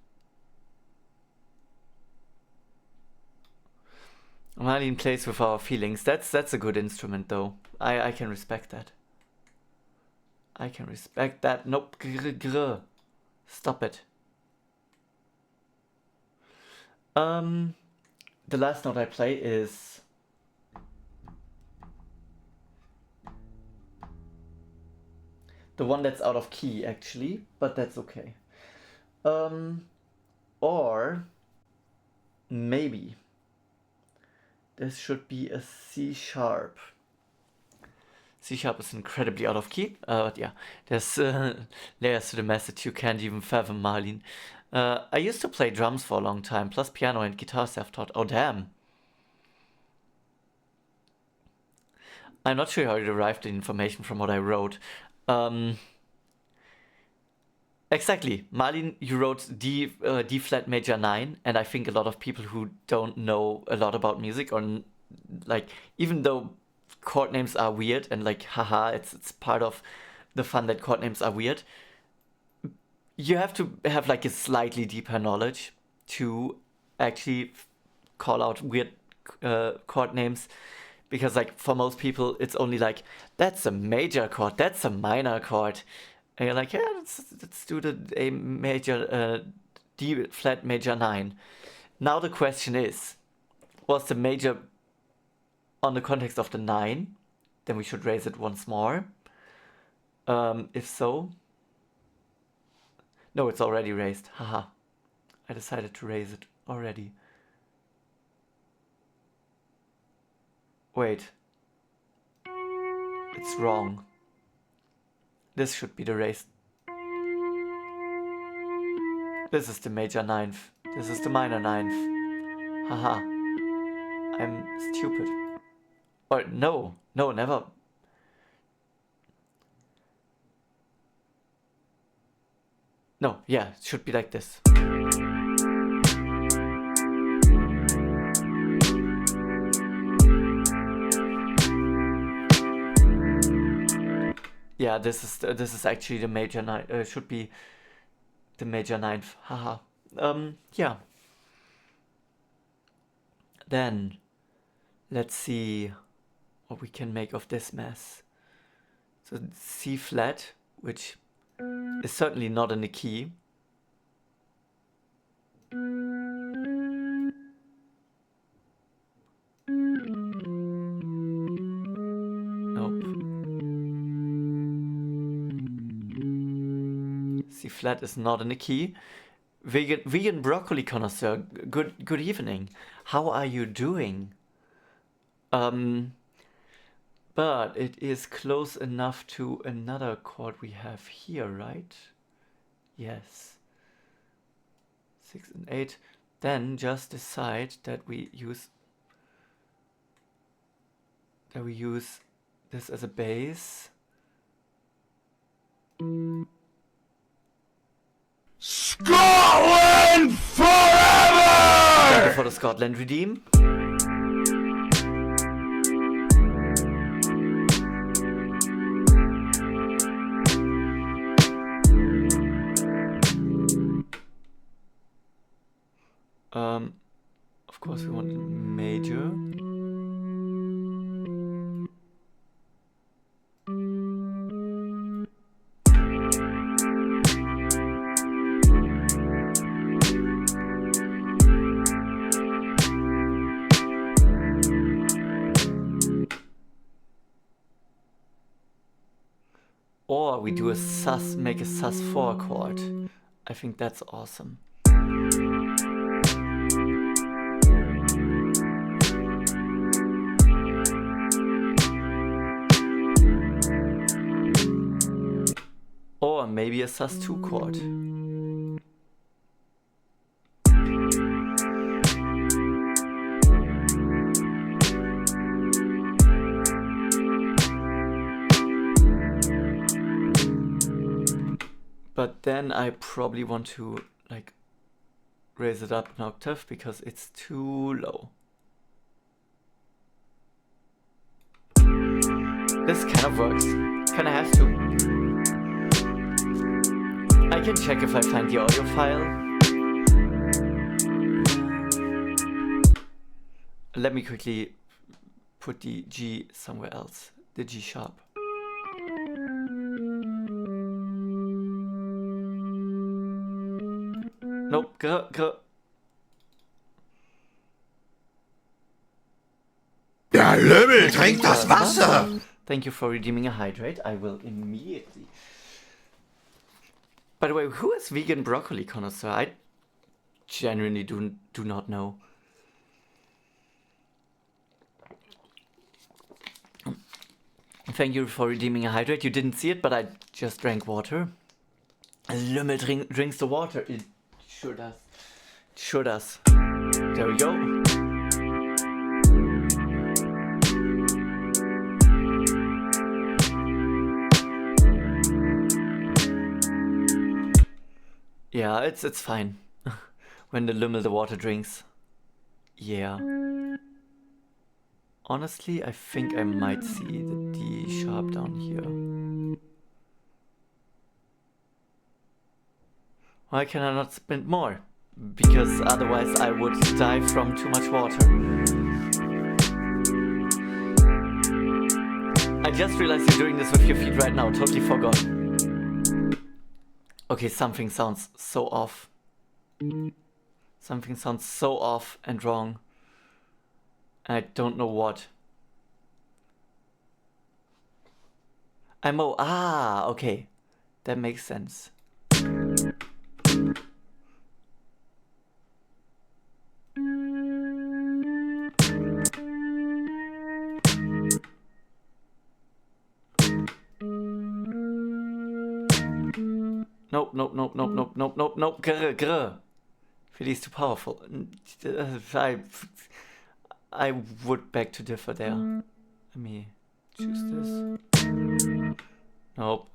[SPEAKER 1] Marlene plays with our feelings. That's a good instrument though. I can respect that. I can respect that. Nope. Stop it. The last note I play is the one that's out of key actually, but that's okay. Or maybe this should be a C sharp. C sharp is incredibly out of key, but yeah, there's layers to the message you can't even fathom, Marlene. I used to play drums for a long time, plus piano and guitar self-taught. Oh damn. I'm not sure how you derived the information from what I wrote. Exactly, Marlene, you wrote D flat major 9, and I think a lot of people who don't know a lot about music, or like, even though chord names are weird and like, haha, it's part of the fun that chord names are weird, you have to have like a slightly deeper knowledge to actually call out weird chord names, because like for most people it's only like, that's a major chord, that's a minor chord. And you're like, yeah, let's do the A major, D flat major 9. Now the question is, was the major on the context of the 9? Then we should raise it once more. If so, no, it's already raised. Haha, I decided to raise it already. Wait, it's wrong. This should be the raised. This is the major 9th. This is the minor 9th. Haha. I'm stupid. Or no, never. No, yeah, it should be like this. Yeah, this is actually the major 9. Should be the major 9th. Haha. Yeah. Then let's see what we can make of this mess. So C flat, which is certainly not in the key. Nope. C flat is not in the key. Vegan broccoli connoisseur, good evening. How are you doing? But it is close enough to another chord we have here, right? Yes. 6 and 8. Then just decide that we use this as a bass.
[SPEAKER 2] Scotland forever!
[SPEAKER 1] Thank you for the Scotland redeem. Of course we want major. Or we do a sus, make a sus4 chord. I think that's awesome. Or maybe a sus2 chord. But then I probably want to like raise it up an octave because it's too low. This kind of works. Kinda has to. I can check if I find the audio file. Let me quickly put the G somewhere else. The G sharp. Nope. Gr.
[SPEAKER 2] Der Lümmel trinkt das Wasser!
[SPEAKER 1] Thank you for redeeming a hydrate. I will immediately. By the way, who is vegan broccoli connoisseur? I genuinely do not know. Thank you for redeeming a hydrate. You didn't see it, but I just drank water. Lümmel drinks the water. It sure does. It sure does. There we go. Yeah, it's fine. When the Lümmel the water drinks. Yeah. Honestly, I think I might see the D sharp down here. Why can I not spend more? Because otherwise I would die from too much water. I just realized you're doing this with your feet right now. Totally forgot. Okay, something sounds so off. Something sounds so off and wrong. I don't know what. Okay. That makes sense. Nope. Grr. Feli's too powerful. I would beg to differ there. Let me choose this. Nope.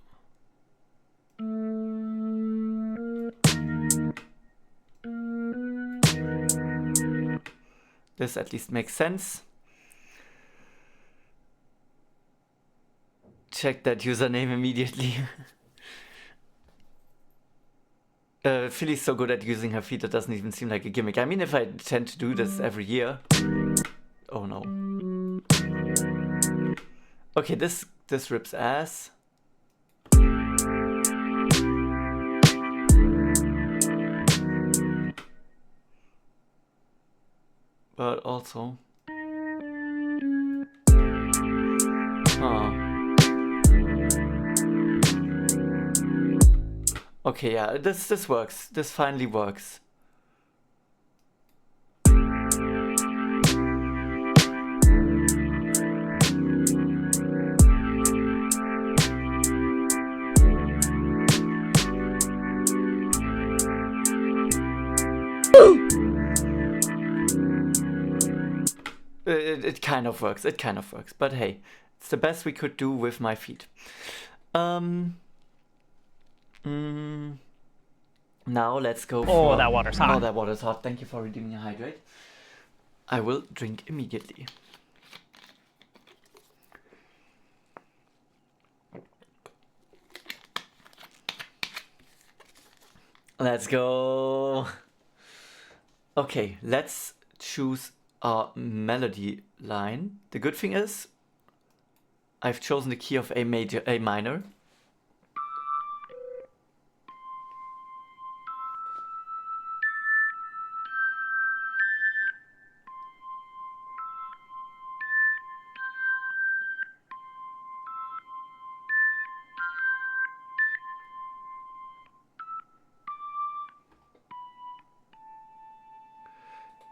[SPEAKER 1] This at least makes sense. Check that username immediately. Philly's so good at using her feet, it doesn't even seem like a gimmick. I mean, if I tend to do this every year... Oh no. Okay, this rips ass. But also... Okay, yeah, this works. This finally works. It kind of works. It kind of works. But hey, it's the best we could do with my feet. Now let's go for...
[SPEAKER 3] Oh, that water's hot.
[SPEAKER 1] Oh, that water's hot. Thank you for redeeming a hydrate. I will drink immediately. Let's go. Okay, let's choose a melody line. The good thing is, I've chosen the key of A minor.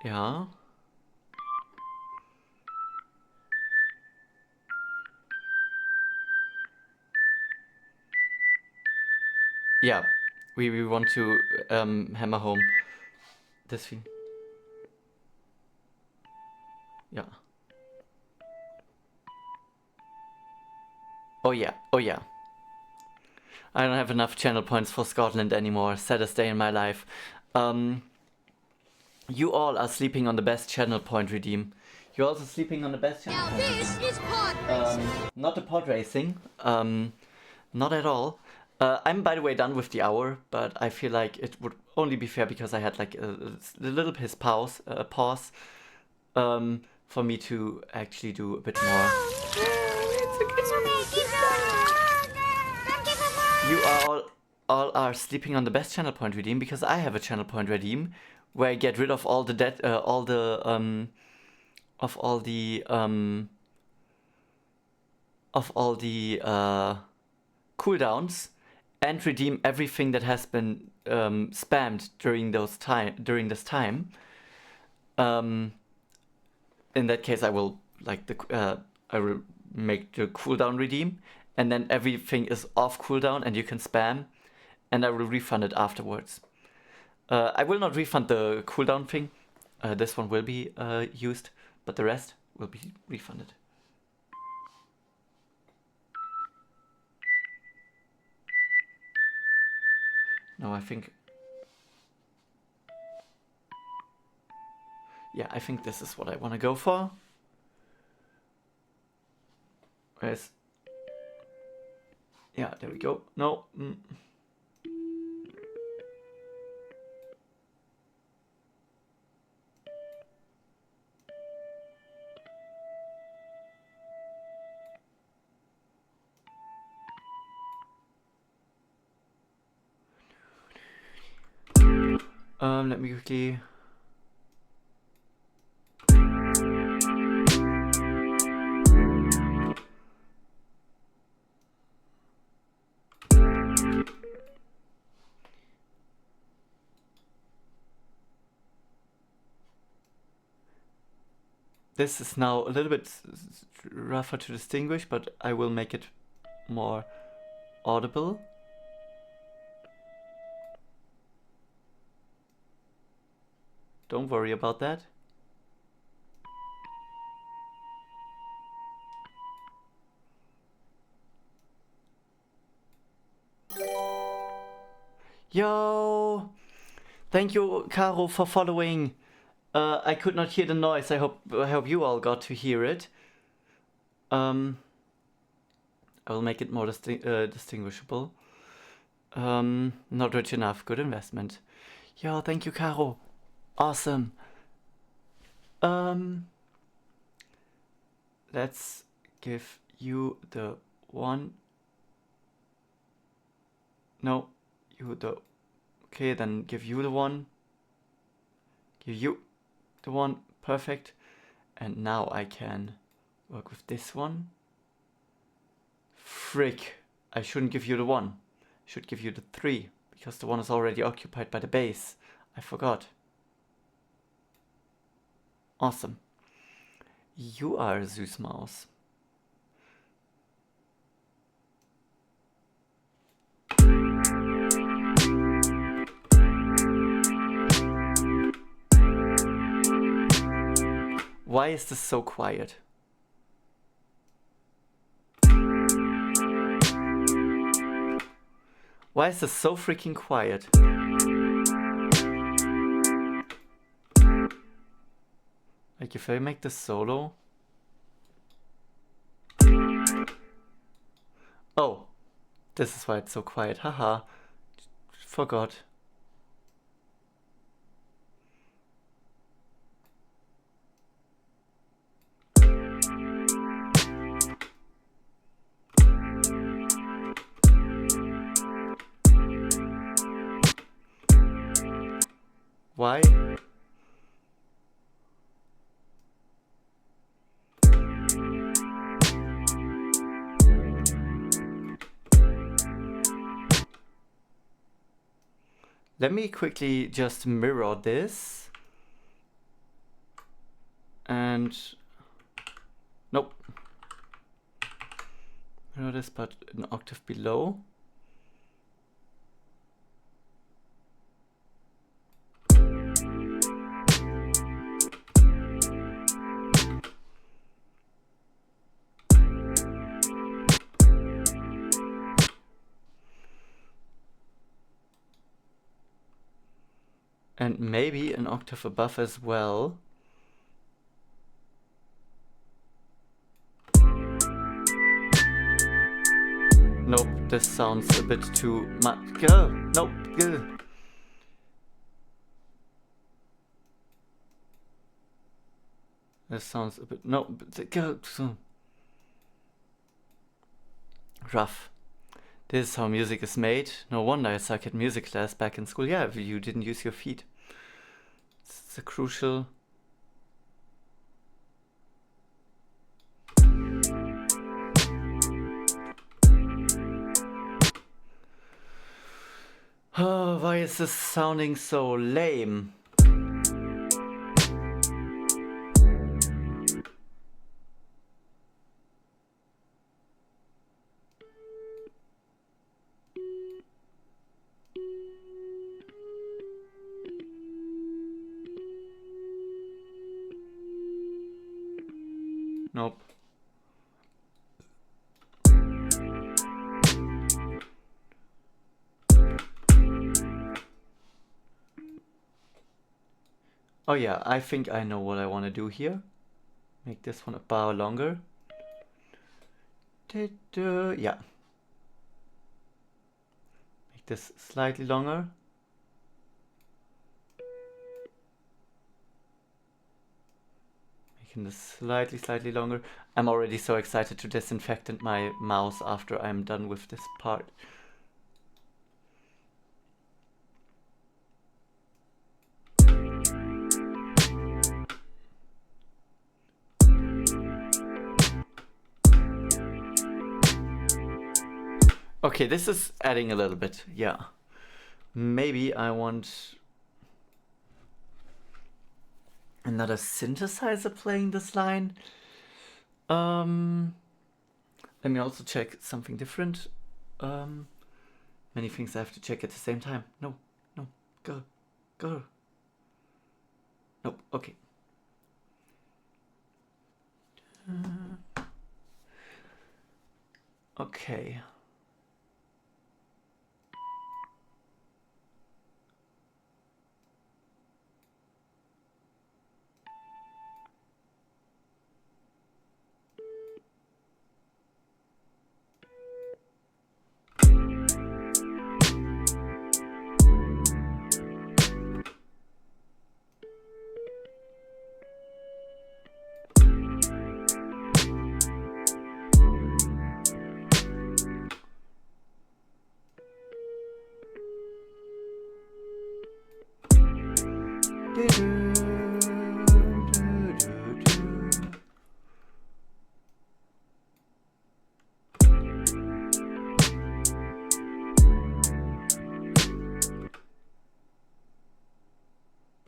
[SPEAKER 1] Yeah. Yeah, we want to hammer home this thing. Yeah. Oh yeah. I don't have enough channel points for Scotland anymore. Saddest day in my life. You all are sleeping on the best channel point redeem. You're also sleeping on the best channel point.
[SPEAKER 4] This is pod racing.
[SPEAKER 1] Not the pod racing. Not at all. I'm, by the way, done with the hour, but I feel like it would only be fair because I had like a little piss pause for me to actually do a bit more. You are all are sleeping on the best channel point redeem because I have a channel point redeem where I get rid of all the cooldowns and redeem everything that has been spammed during this time. In that case, I will I will make the cooldown redeem, and then everything is off cooldown and you can spam, and I will refund it afterwards. I will not refund the cooldown thing. This one will be used, but the rest will be refunded. No, I think... Yeah, I think this is what I want to go for. Where's... Yeah, there we go. No. Let me quickly... This is now a little bit rougher to distinguish, but I will make it more audible. Don't worry about that. Yo! Thank you, Caro, for following. I could not hear the noise. I hope you all got to hear it. I will make it more distinguishable. Not rich enough. Good investment. Yo, thank you, Caro. Awesome. Let's give you the one. No, you the... Okay, then give you the one. Give you the one. Perfect. And now I can work with this one. Frick. I shouldn't give you the one. I should give you the 3. Because the one is already occupied by the bass. I forgot. Awesome. You are a Süßmaus. Why is this so quiet? Why is this so freaking quiet? Like if I make this solo. Oh, this is why it's so quiet. Haha. Forgot. Why? Let me quickly just mirror this. And nope. Mirror this, but an octave below. And maybe an octave above as well. Nope, this sounds a bit too much. Nope. This sounds a bit... No, rough. This is how music is made. No wonder I suck at music class back in school. Yeah, you didn't use your feet. It's a crucial... Oh, why is this sounding so lame? Nope. Oh yeah, I think I know what I want to do here. Make this one a bar longer. Yeah. Make this slightly longer. Making this slightly longer. I'm already so excited to disinfect my mouse after I'm done with this part. Okay, this is adding a little bit, yeah. Maybe I want another synthesizer playing this line. Let me also check something different. Many things I have to check at the same time. No, go. Nope, okay. Okay.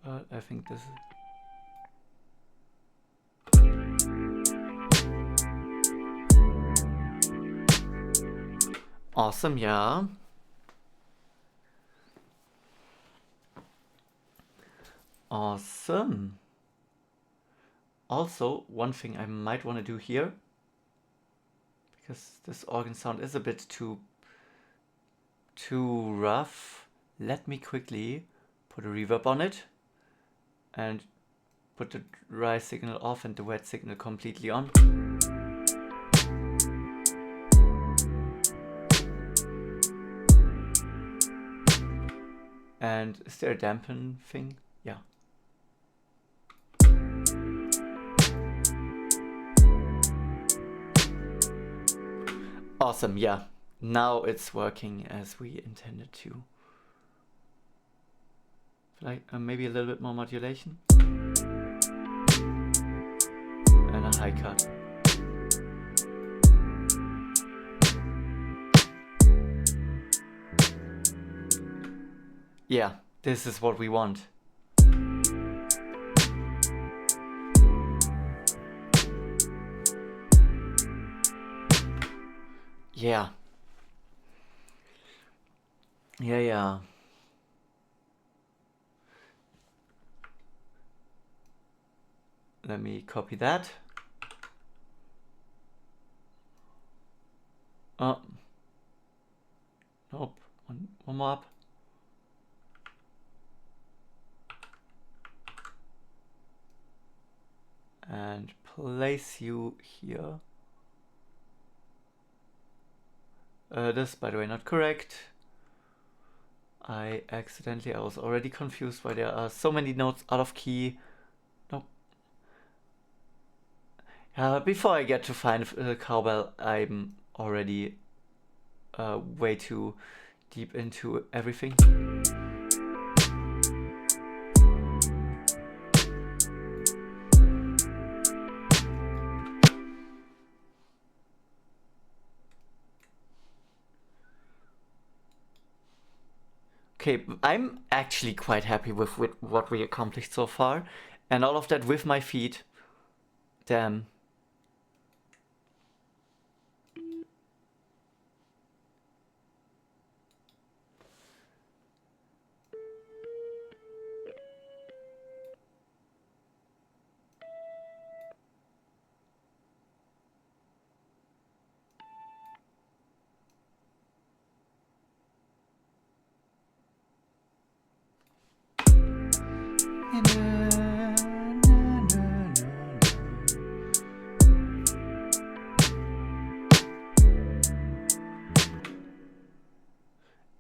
[SPEAKER 1] But I think this is... Awesome, yeah. Awesome. Also, one thing I might want to do here, because this organ sound is a bit too rough. Let me quickly put a reverb on it and put the dry signal off and the wet signal completely on. And is there a dampen thing? Yeah. Awesome, yeah. Now it's working as we intended to. Like maybe a little bit more modulation. And a high cut. Yeah, this is what we want. Yeah. Yeah. Let me copy that. Oh. Nope. One more up. And place you here. This, by the way, not correct. I was already confused why there are so many notes out of key. Nope. Before I get to find cowbell, I'm already way too deep into everything. Okay, I'm actually quite happy with what we accomplished so far, and all of that with my feet. Damn.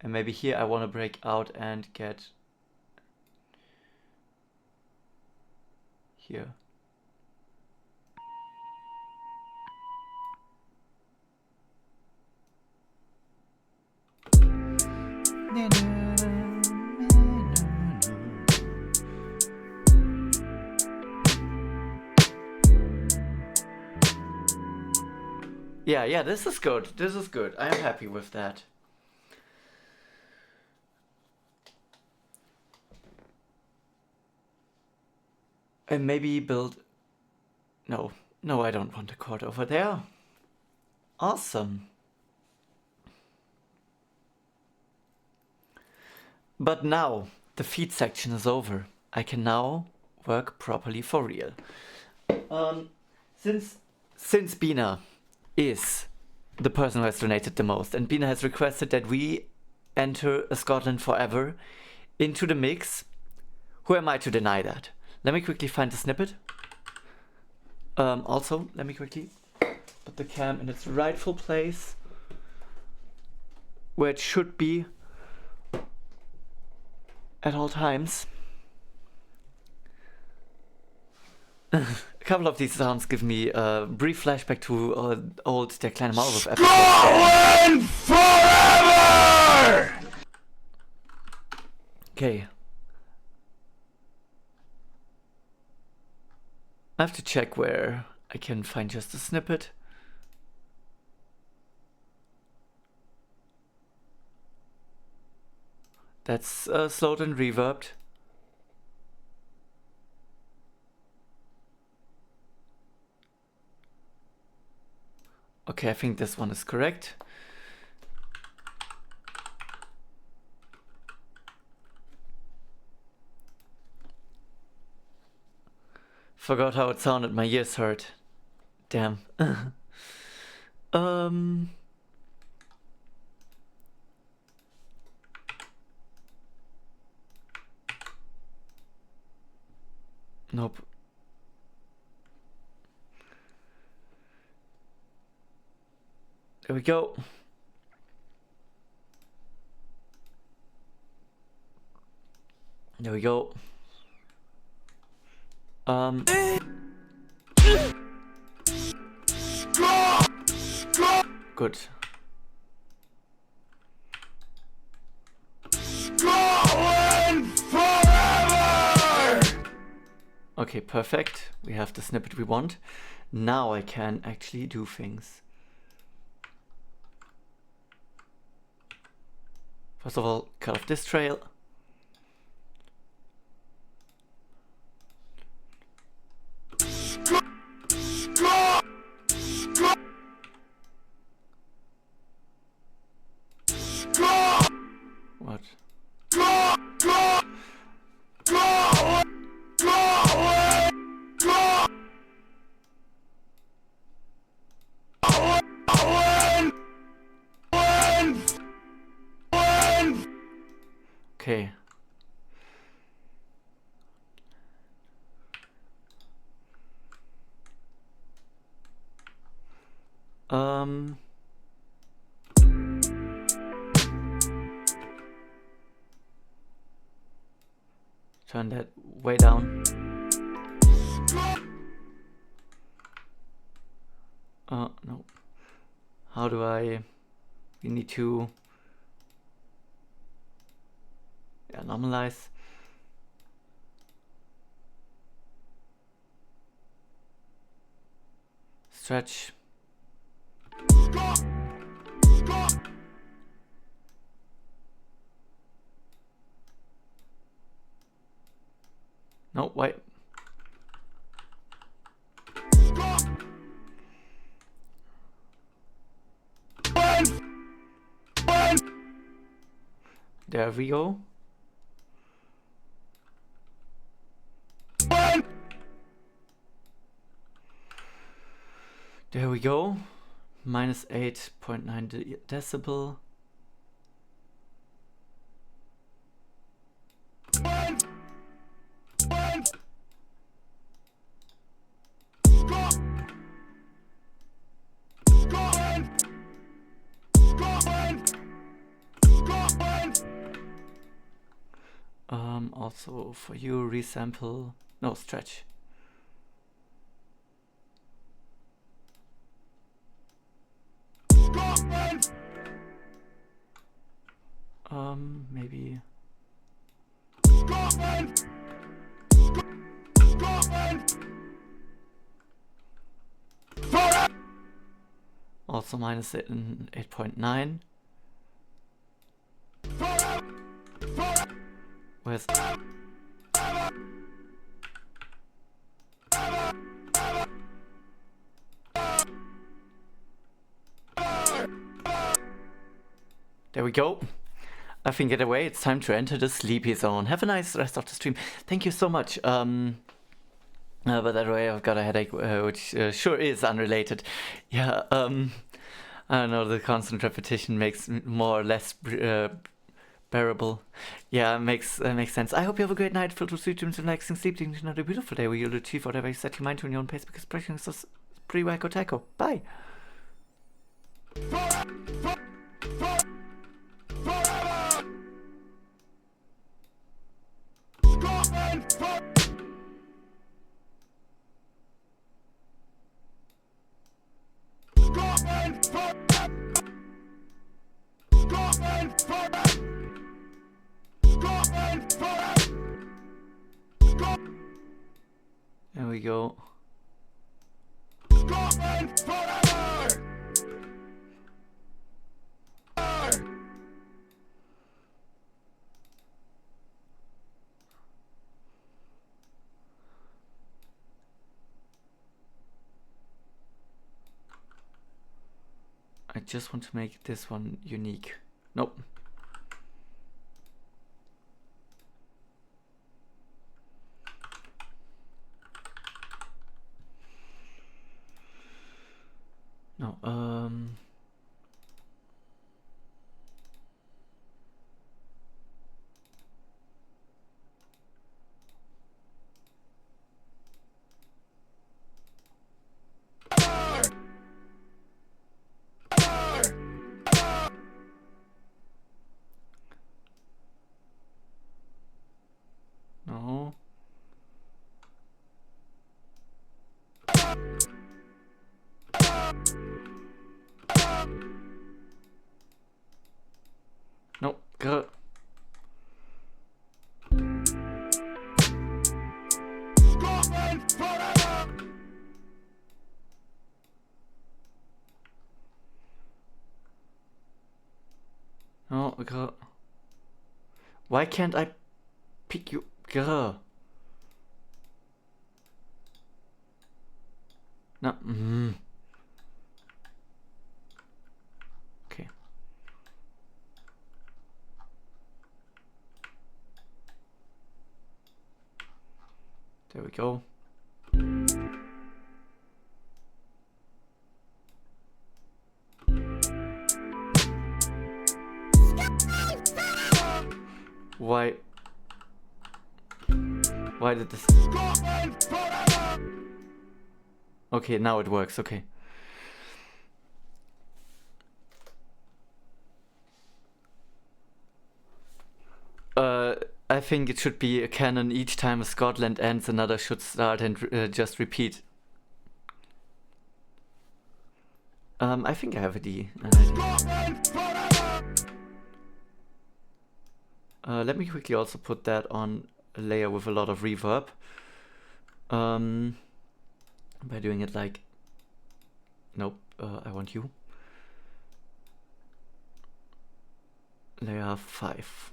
[SPEAKER 1] And maybe here I want to break out and get here. Yeah, this is good. This is good. I am happy with that. And maybe build... No, I don't want a chord over there. Awesome. But now the feet section is over. I can now work properly for real. Since Bina is the person who has donated the most, and Bina has requested that we enter a Scotland Forever into the mix, who am I to deny that? Let me quickly find the snippet. Also, let me quickly put the cam in its rightful place, where it should be at all times. A couple of these sounds give me a brief flashback to old Der kleine Maulwurf episode.
[SPEAKER 2] Scotland forever!
[SPEAKER 1] Okay. I have to check where I can find just a snippet. That's slowed and reverbed. Okay, I think this one is correct. Forgot how it sounded, my ears hurt. Damn. Nope. There we go. There we go. Good.
[SPEAKER 2] Scotland forever!
[SPEAKER 1] Okay, perfect. We have the snippet we want. Now I can actually do things. First of all, cut off this trail. What? Okay. Turn that way down. No. How do I... We need to... Yeah, normalize. Stretch. No, wait. There we go. There we go. Minus 8.9 decibel. Also for you, resample, no, stretch. Maybe. Also minus 8.9. Where's... There we go. I think get away. It's time to enter the sleepy zone. Have a nice rest of the stream. Thank you so much. But that way I've got a headache, which sure is unrelated. Yeah. I don't know. The constant repetition makes more or less bearable. Yeah, makes sense. I hope you have a great night filled with sweet dreams and relaxing sleep. Another beautiful day where you'll achieve whatever you set your mind to in your own pace, because pressure is just pretty wacko taco. Bye. There we go. I just want to make this one unique. Nope. No, no. No, grr. No, grr. Why can't I pick you? Grr. No. Okay. There we go. Why? Why did this? Okay, now it works. Okay. I think it should be a canon. Each time a Scotland ends, another should start and just repeat. I think I have a D. Let me quickly also put that on a layer with a lot of reverb. By doing it like... Nope, I want you. Layer 5.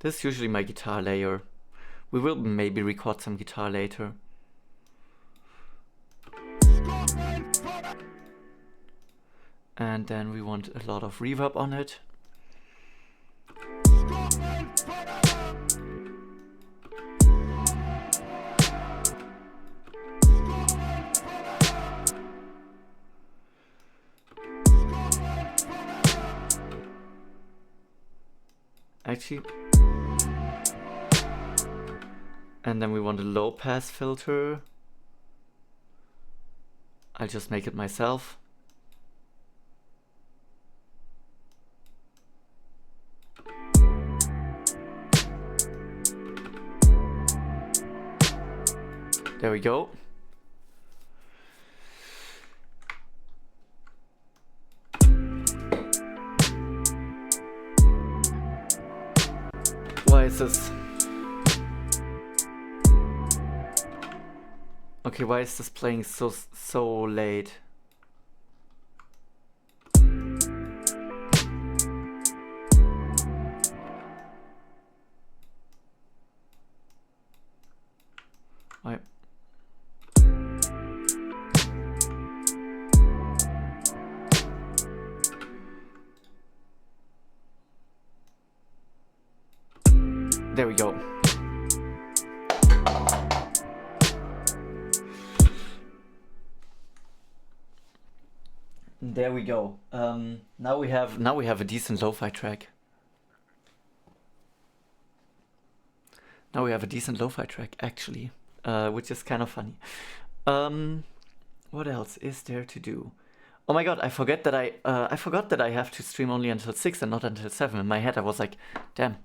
[SPEAKER 1] This is usually my guitar layer. We will maybe record some guitar later. And then we want a lot of reverb on it. Actually. And then we want a low pass filter. I'll just make it myself. There we go. Why is this? Okay, why is this playing so late? Why? There we go. There we go. Now we have a decent lo-fi track. Now we have a decent lo-fi track actually, which is kind of funny. What else is there to do? Oh my god, I forgot that I have to stream only until 6 and not until 7. In my head I was like, damn,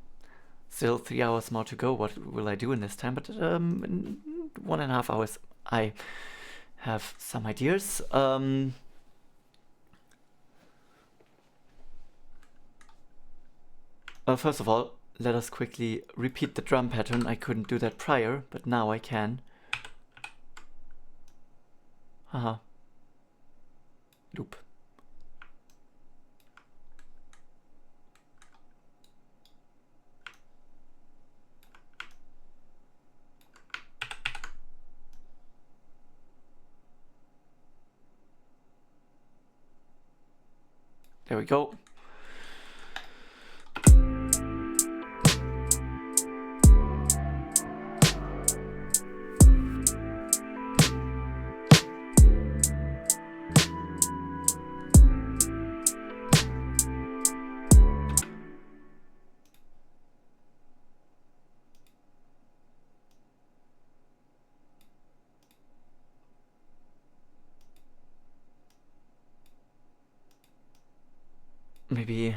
[SPEAKER 1] still 3 hours more to go. What will I do in this time? But in 1.5 hours I have some ideas. First of all, let us quickly repeat the drum pattern. I couldn't do that prior, but now I can. Haha. Loop. There we go. Maybe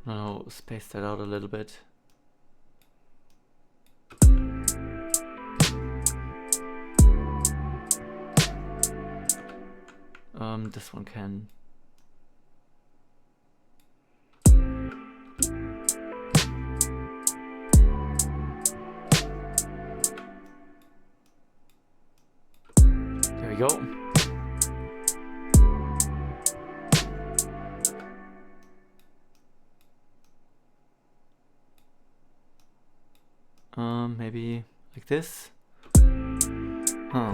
[SPEAKER 1] no, space that out a little bit. This one can. There we go. Maybe like this. Huh.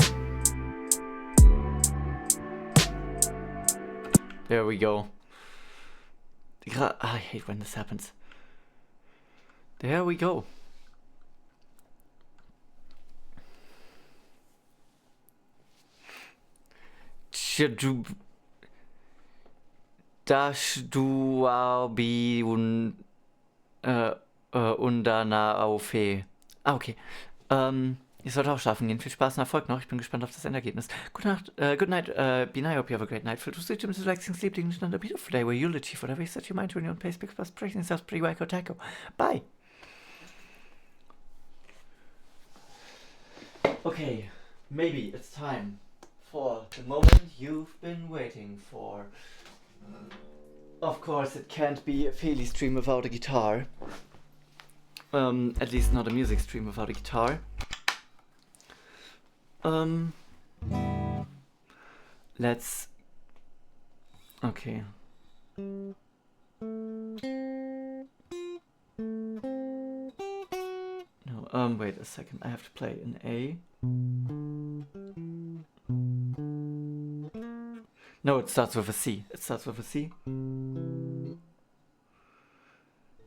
[SPEAKER 1] There we go. I hate when this happens. There we go. Das du bi undana aufe. Ah, okay. Ich sollte auch schlafen gehen. Viel Spaß und Erfolg noch. Ich bin gespannt auf das Endergebnis. Good night, good night, Bean. I hope you have a great night. Filled with sweet dreams, relaxing sleep, and a beautiful day where you'll achieve whatever you set your mind to in your own pace, because pressing yourself pretty wacko taco. Bye. Okay, maybe it's time for the moment you've been waiting for. Of course, it can't be a Feli stream without a guitar. At least not a music stream without a guitar. Let's... Okay. No, wait a second. I have to play an A. No, it starts with a C. It starts with a C.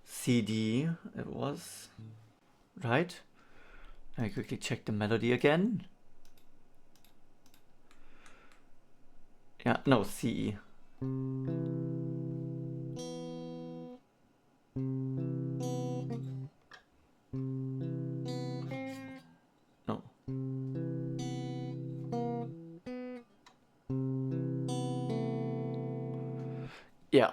[SPEAKER 1] C, D, it was. Right? I quickly check the melody again. Yeah, no, C, E. No. Yeah.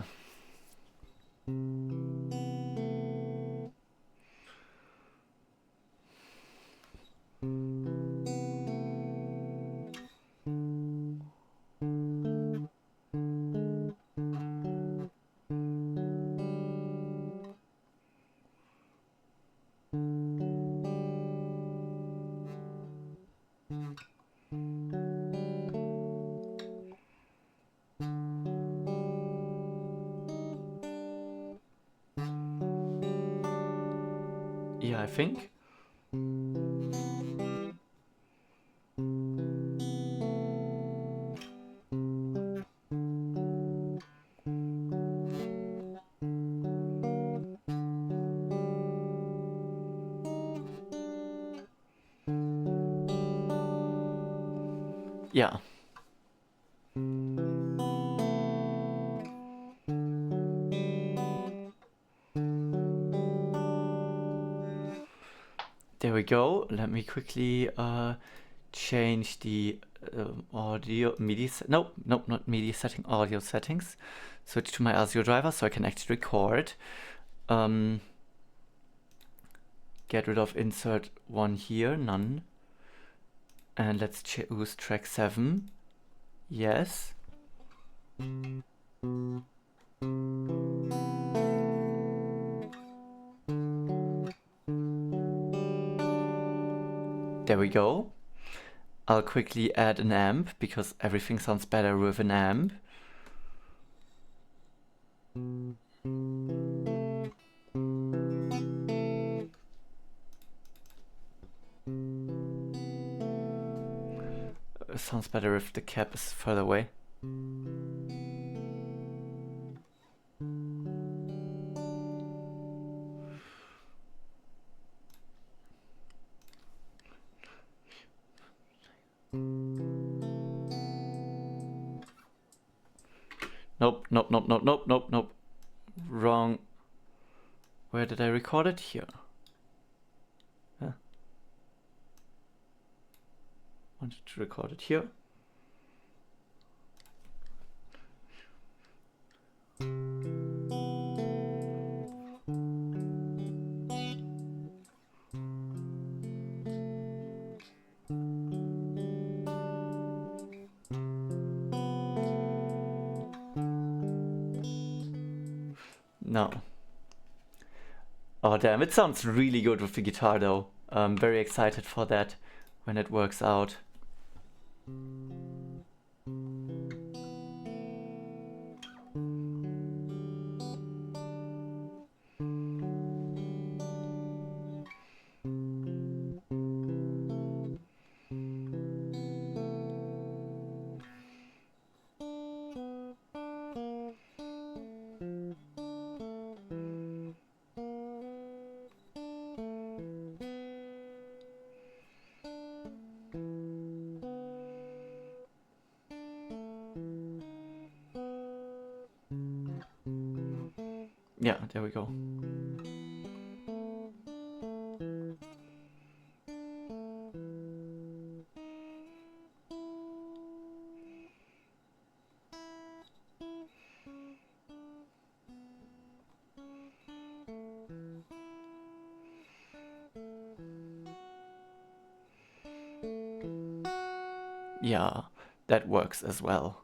[SPEAKER 1] Yeah, I think. Yeah. There we go. Let me quickly change the audio MIDI. Nope, not MIDI setting. Audio settings. Switch to my audio driver so I can actually record. Get rid of insert 1 here, none. And let's choose track 7. Yes. There we go. I'll quickly add an amp because everything sounds better with an amp. It sounds better if the cap is further away. Nope. Wrong. Where did I record it? Here. Huh? Wanted to record it here. No. Oh damn, it sounds really good with the guitar though. I'm very excited for that when it works out. Yeah, there we go. Yeah, that works as well.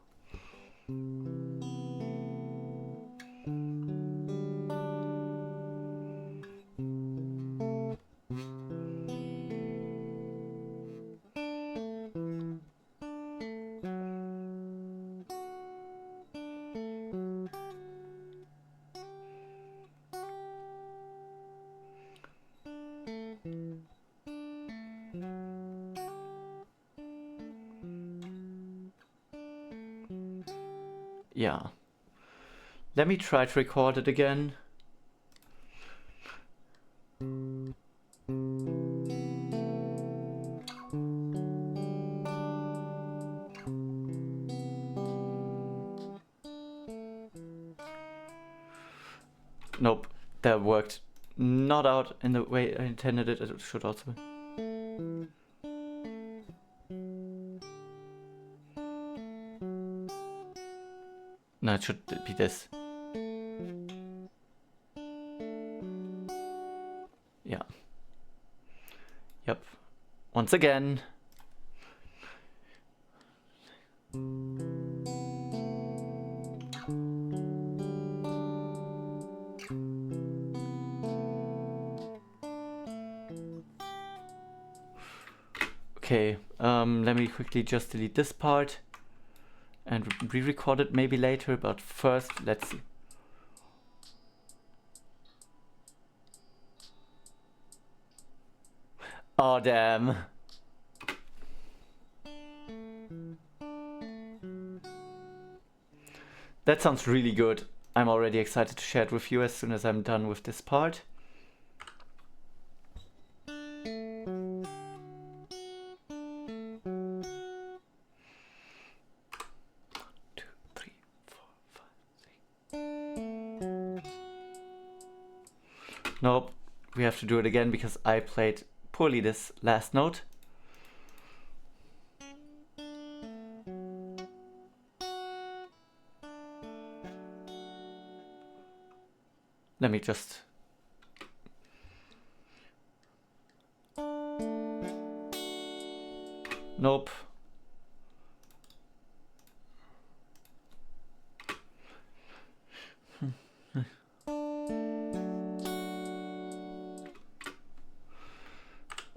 [SPEAKER 1] Yeah. Let me try to record it again. Nope, that worked not out in the way I intended it. It should also. No, it should be this. Yeah. Yep. Once again. Okay, let me quickly just delete this part and re-record it maybe later, but first, let's see. Oh, damn. That sounds really good. I'm already excited to share it with you as soon as I'm done with this part. Nope, we have to do it again because I played poorly this last note. Let me just... Nope.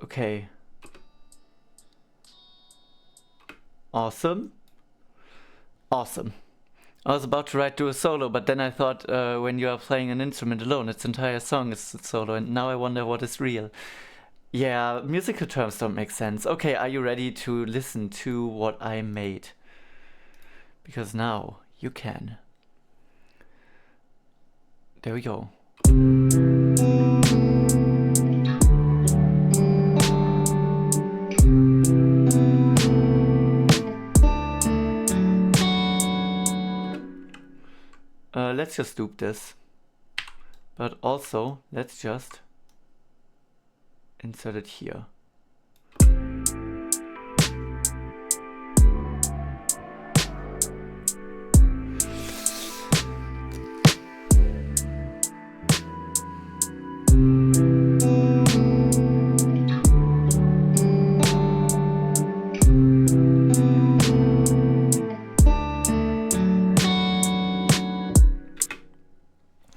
[SPEAKER 1] Okay. Awesome. Awesome. I was about to do a solo, but then I thought when you are playing an instrument alone, its entire song is a solo, and now I wonder what is real. Yeah, musical terms don't make sense. Okay, are you ready to listen to what I made? Because now you can. There we go. Let's just loop this. But also, let's just insert it here.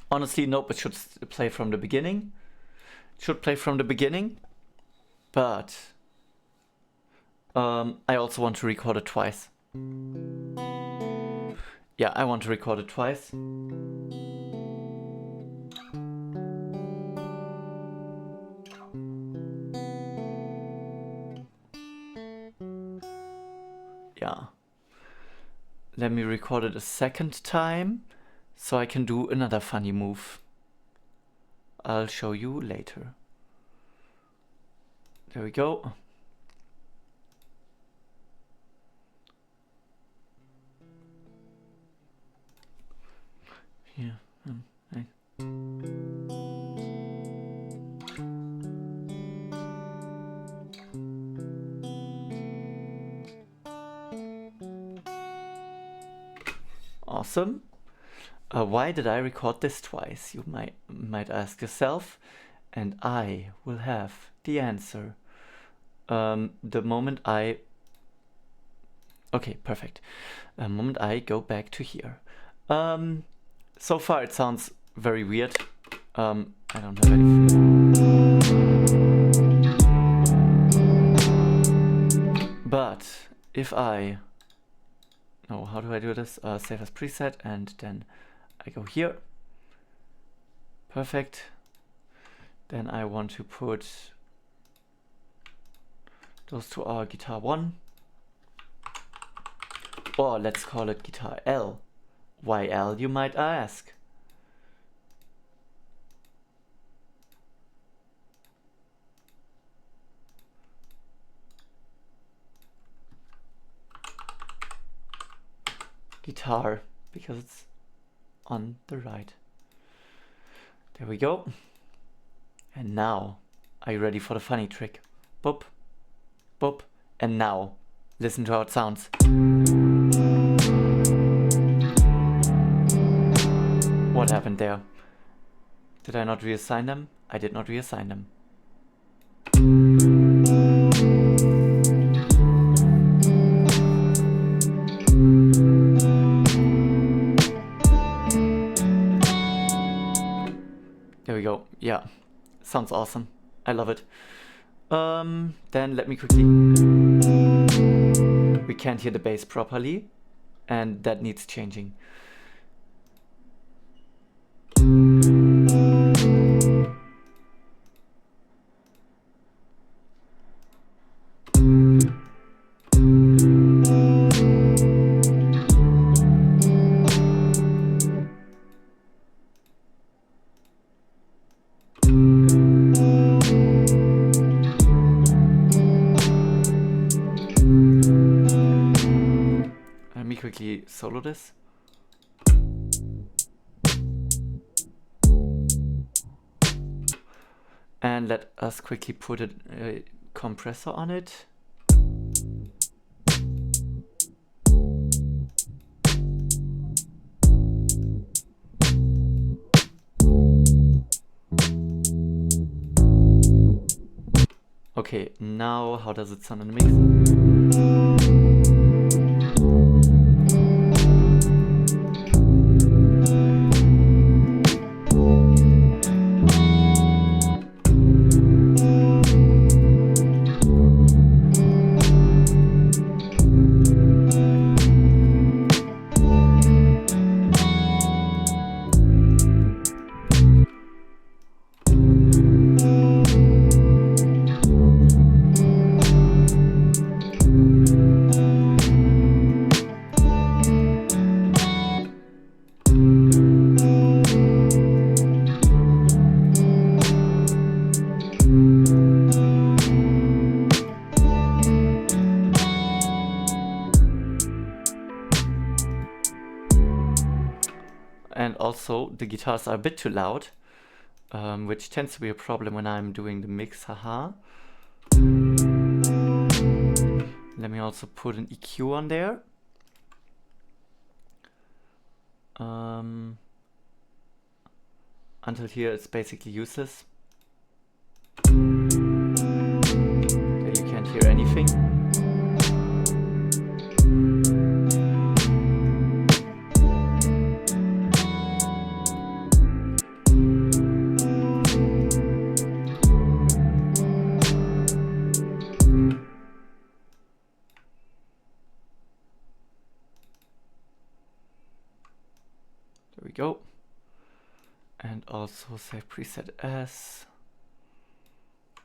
[SPEAKER 1] Honestly, nope, it should play from the beginning. It should play from the beginning, but I also want to record it twice. Yeah, I want to record it twice. Yeah. Let me record it a second time. So I can do another funny move. I'll show you later. There we go. Yeah. Awesome. Why did I record this twice? You might ask yourself, and I will have the answer the moment I Okay, perfect. A moment I go back to here. So far it sounds very weird. I don't have any. But if I... No, how do I do this? Save as preset, and then I go here. Perfect. Then I want to put those to our guitar 1. Or let's call it guitar L. Why L, you might ask? Guitar, because it's on the right. There we go. And now, are you ready for the funny trick? Boop, boop, and now, listen to how it sounds. What happened there? Did I not reassign them? I did not reassign them. There we go. Yeah, sounds awesome. I love it. Then let me quickly... We can't hear the bass properly, and that needs changing. Let me quickly solo this. And let us quickly put a compressor on it. Okay, now how does it sound in the mix? And also the guitars are a bit too loud, which tends to be a problem when I'm doing the mix, haha. Let me also put an EQ on there. Until here it's basically useless. There you can't hear anything. There we go. And also save preset as.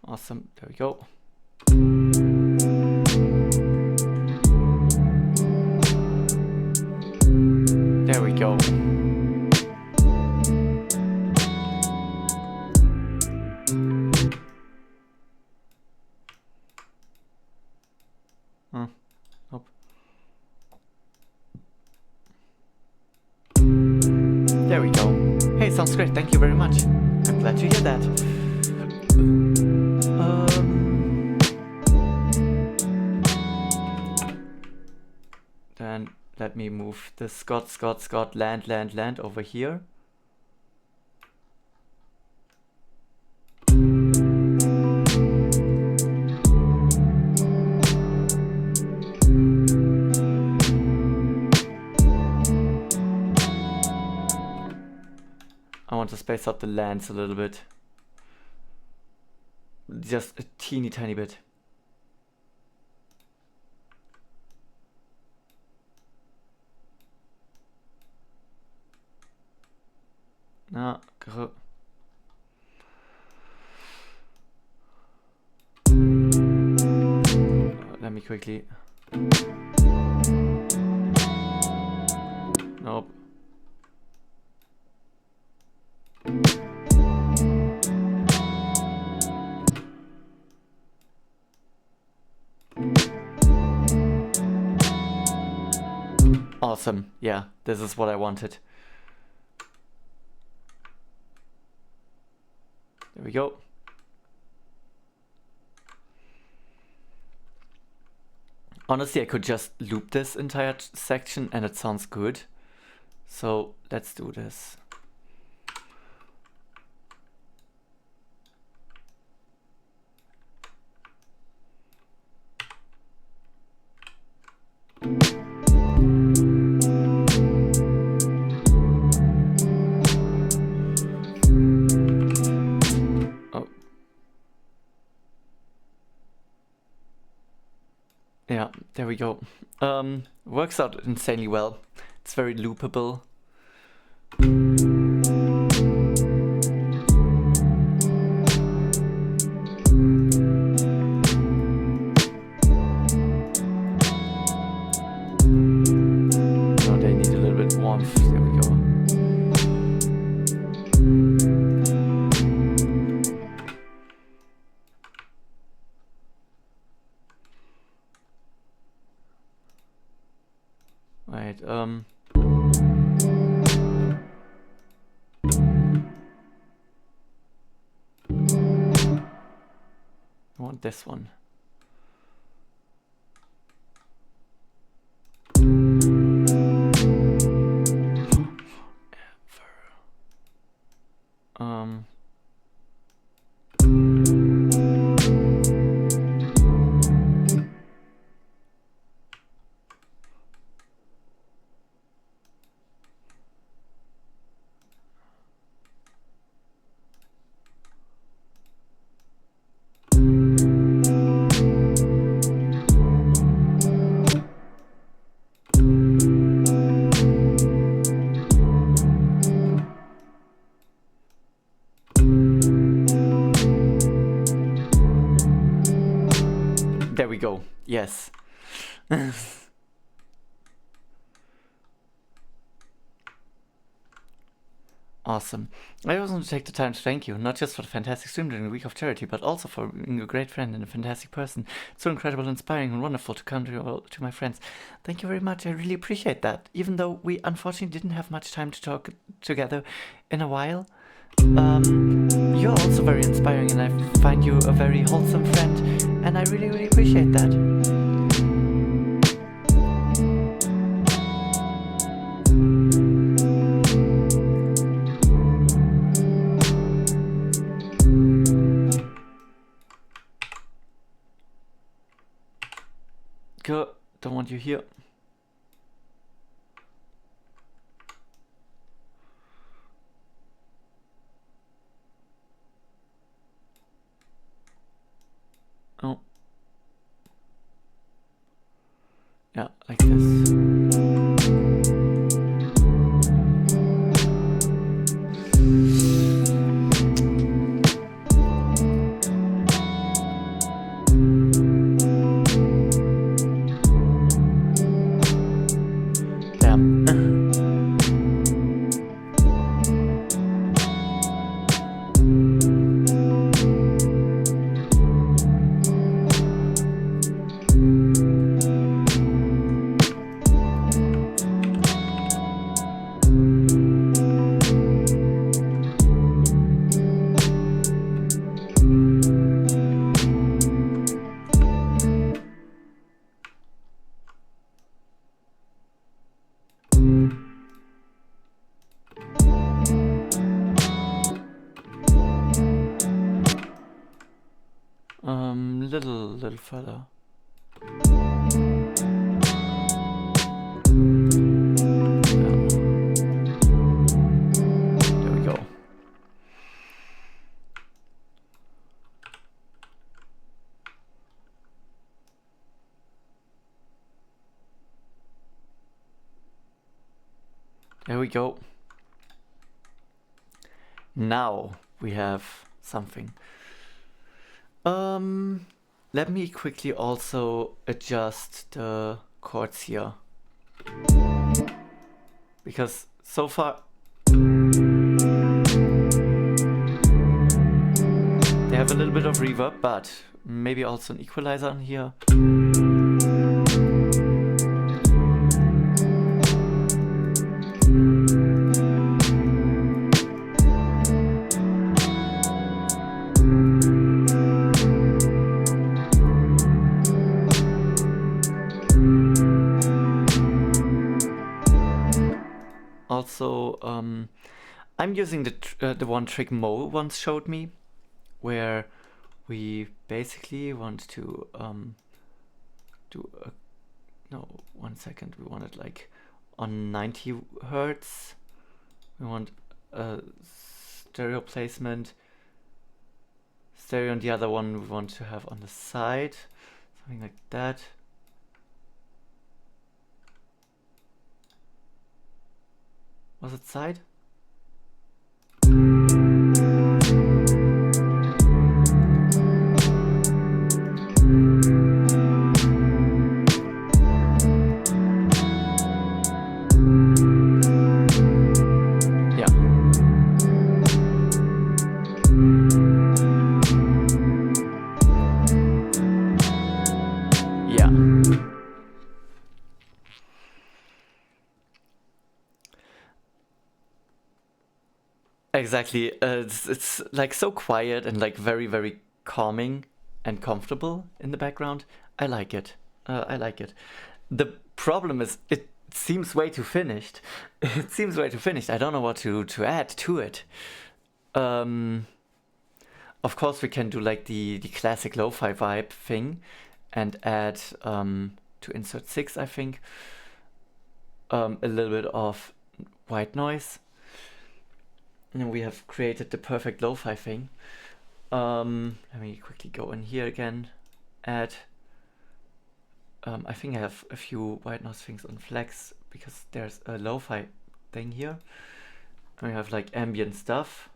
[SPEAKER 1] Awesome, there we go. There we go. Nope. There we go. Hey, sounds great. Thank you very much. I'm glad to hear that. Then let me move the Scott, land over here. want to space out the lands a little bit. Just a teeny tiny bit. No, let me quickly. Nope. Awesome. Yeah, this is what I wanted. There we go. Honestly, I could just loop this entire section and it sounds good. So let's do this. Yeah, there we go. Works out insanely well. It's very loopable. Oh, they need a little bit warmth. There we go. Right, I want this one. There we go. Yes. Awesome. I also want to take the time to thank you, not just for the fantastic stream during the week of charity, but also for being a great friend and a fantastic person. It's so incredible, inspiring, and wonderful to come to my friends. Thank you very much. I really appreciate that. Even though we unfortunately didn't have much time to talk together in a while. You're also very inspiring, and I find you a very wholesome friend, and I really, really appreciate that. Go, don't want you here. Oh. Yeah, like this. Little further. There we go. There we go. Now we have something. Let me quickly also adjust the chords here. Because so far they have a little bit of reverb, but maybe also an equalizer on here. Also, I'm using the one trick Mo once showed me, where we basically want to do a, no, 1 second, we want it like on 90 hertz. We want a stereo placement. Stereo, and the other one we want to have on the side, something like that. Was it side? Exactly. It's like so quiet and like very, very calming and comfortable in the background. I like it. I like it. The problem is it seems way too finished. It seems way too finished. I don't know what to add to it. Of course, we can do like the classic lo-fi vibe thing and add to insert 6, I think, a little bit of white noise. And we have created the perfect lo-fi thing. Let me quickly go in here again. Add. I think I have a few white noise things on flex because there's a lo-fi thing here. And we have like ambient stuff.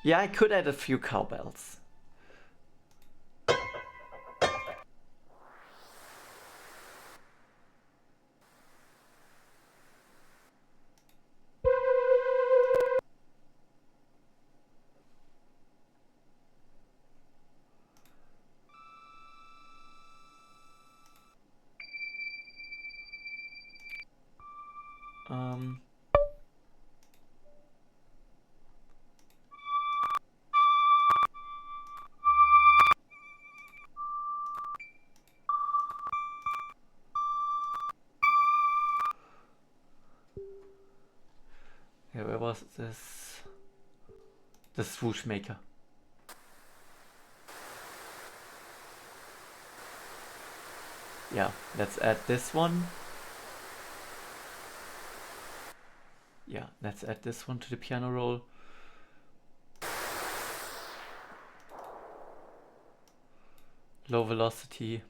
[SPEAKER 1] Yeah, I could add a few cowbells. Yeah, where was this? The swoosh maker. Yeah, let's add this one. Yeah, let's add this one to the piano roll. Low velocity.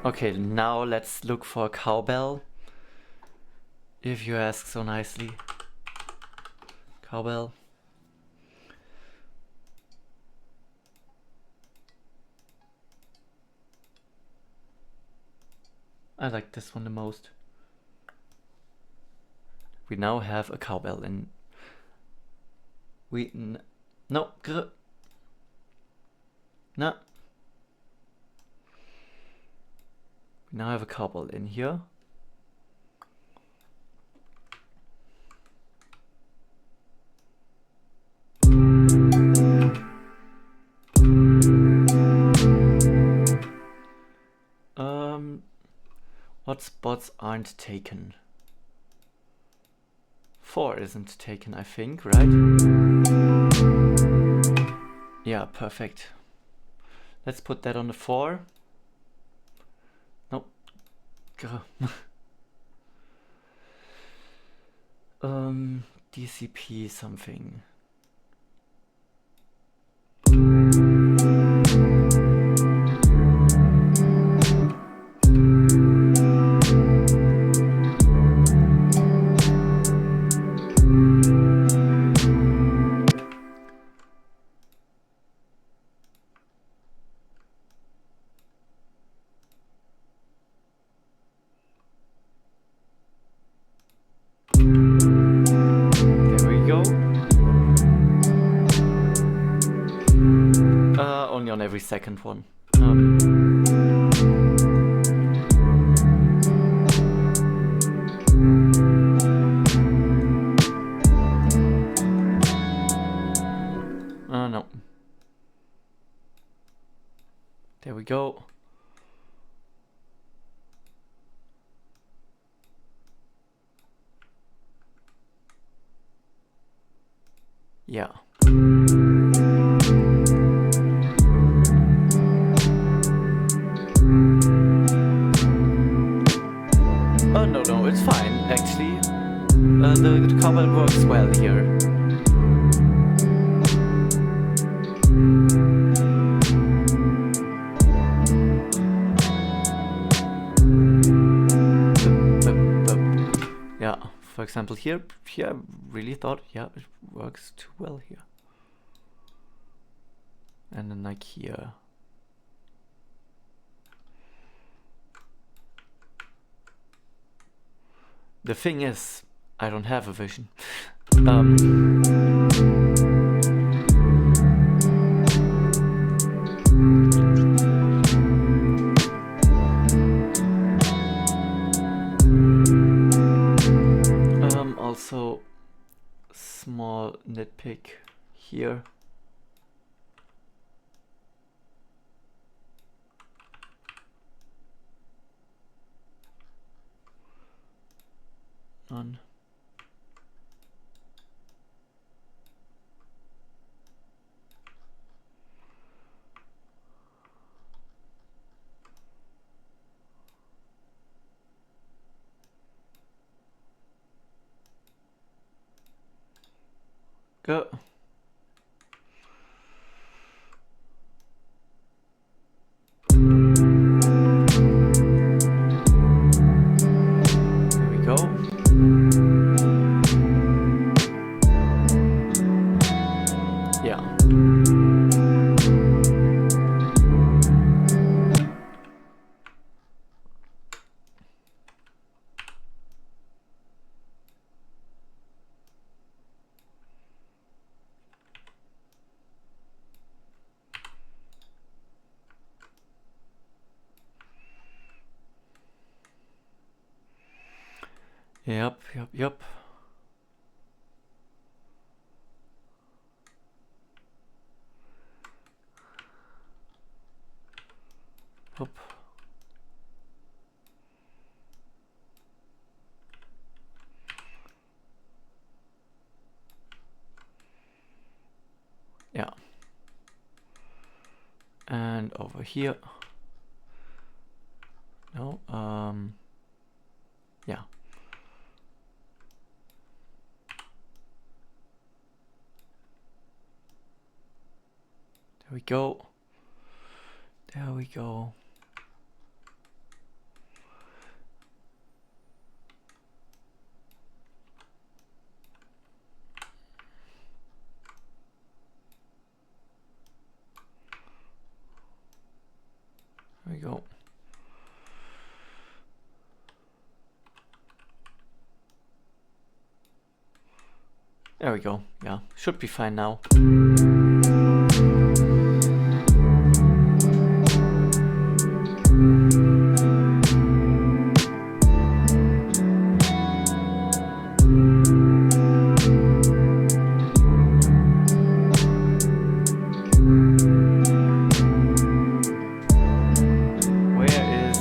[SPEAKER 1] Okay, now let's look for a cowbell. If you ask so nicely. Cowbell. I like this one the most. We now have a cowbell and we no. We now have a cowbell in here. What spots aren't taken? 4 isn't taken, I think, right? Yeah, perfect. Let's put that on the 4. Nope. DCP something. Only on every second one. No. There we go. Yeah. Oh, no, it's fine, actually. The cobble works well here. Yeah, for example, here I really thought, yeah, it works too well here. And then like here. The thing is, I don't have a vision. Also, small nitpick here. None. Go. There we go. Yeah. Yep. Hop. Yeah. And over here. No, yeah. There we go. There we go. There we go. There we go. Yeah, should be fine now. Where is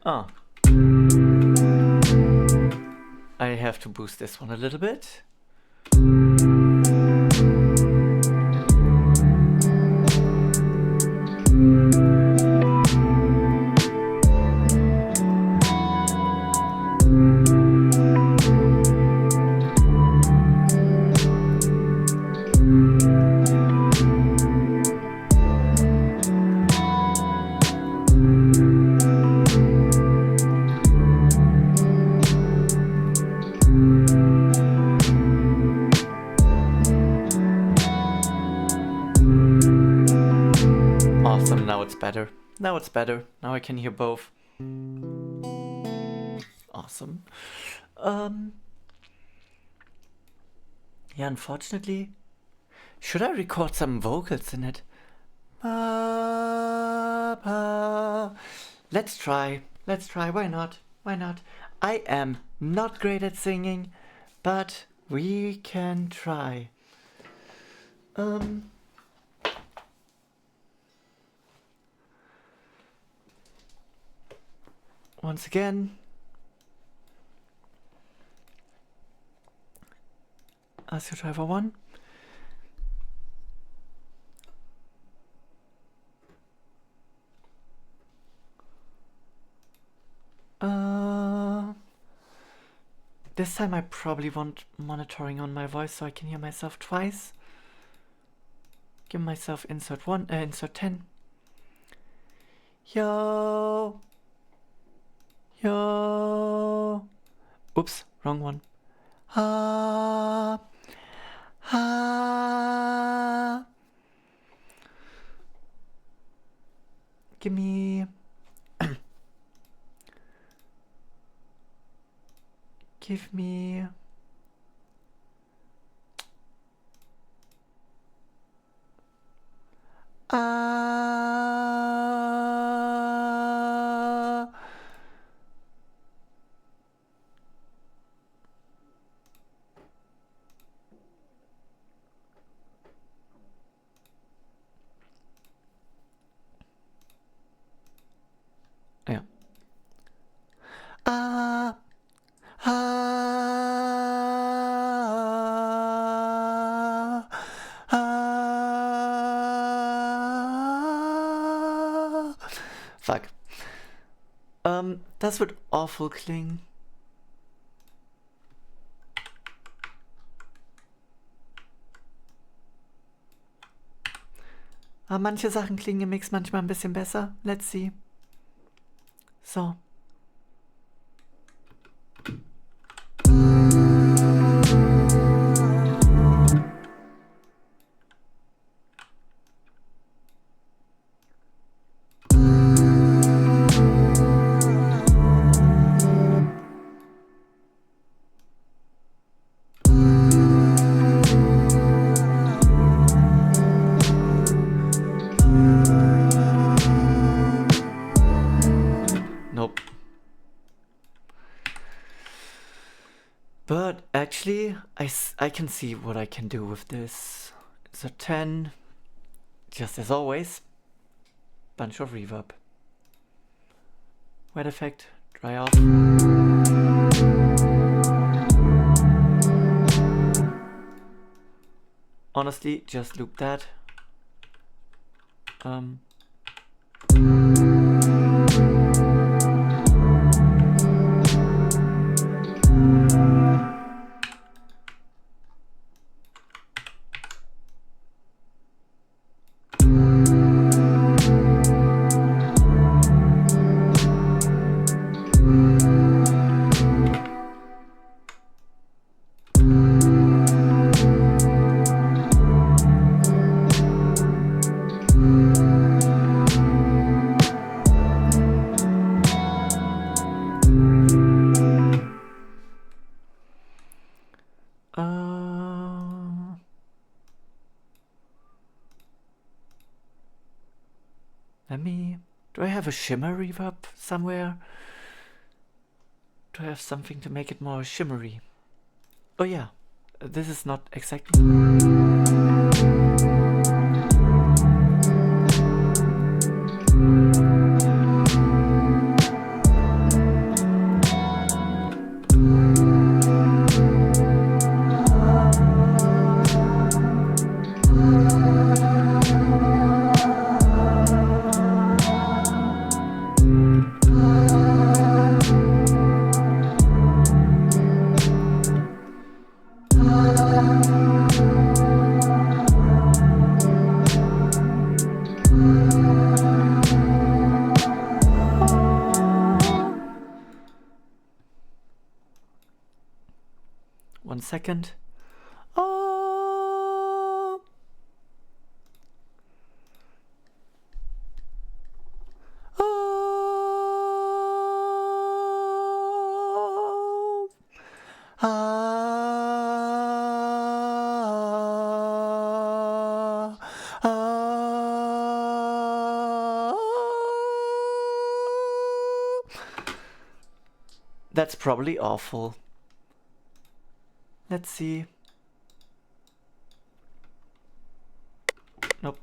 [SPEAKER 1] Oh. I have to boost this one a little bit. Awesome, now it's better. Now it's better. Now I can hear both. Awesome. Yeah, unfortunately, should I record some vocals in it? Let's try. Let's try. Why not? Why not? I am not great at singing, but we can try. Once again, ask your driver 1. This time I probably want monitoring on my voice so I can hear myself twice. Give myself insert 10. Yo. Yo. Oops, wrong one. Ha. Ha. Give me. Give me. Ja. Fuck. Das wird awful klingen. Aber manche Sachen klingen im Mix manchmal ein bisschen besser. Let's see. So. Nope. But actually, I can see what I can do with this. It's a 10. Just as always. Bunch of reverb. Wet effect. Dry off. Honestly, just loop that. Do I have a shimmer reverb somewhere? Do I have something to make it more shimmery? Oh yeah, this is not exactly... 1 second. Oh. Oh. Ah. Ah. That's probably awful. Let's see. Nope.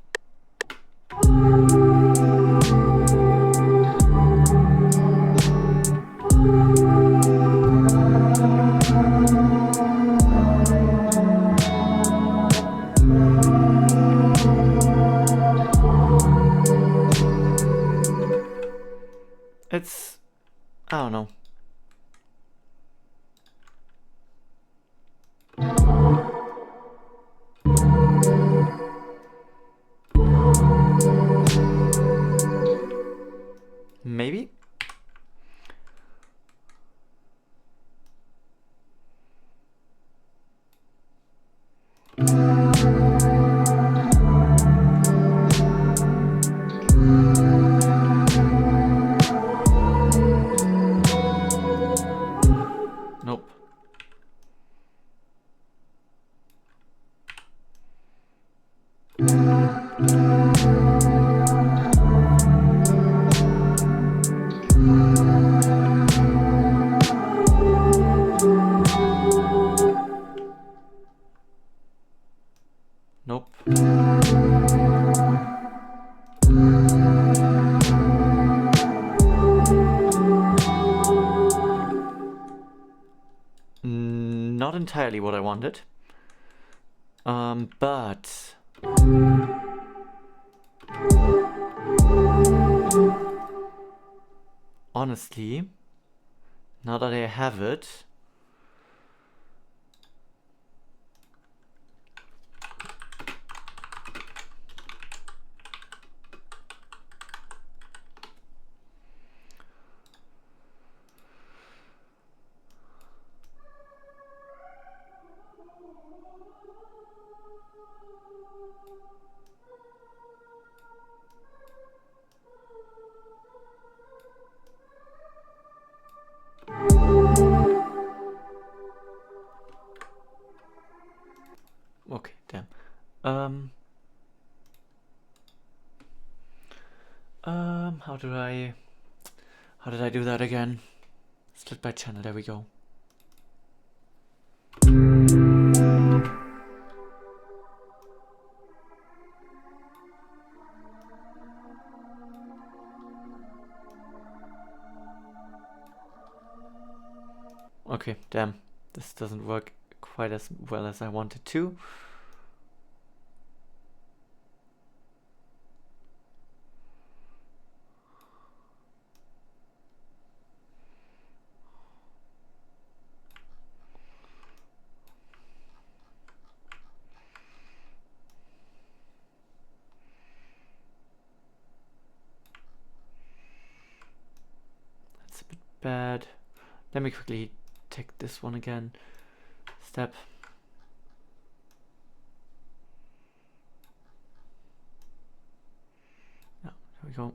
[SPEAKER 1] It's... I don't know. Maybe? Nope. Nope. Not entirely what I wanted. But... honestly, now that I have it... Okay, damn. How did I do that again? Split by channel, there we go. Okay, damn. This doesn't work quite as well as I wanted to. That's a bit bad. Let me quickly take this one again. Step. Yeah, there we go.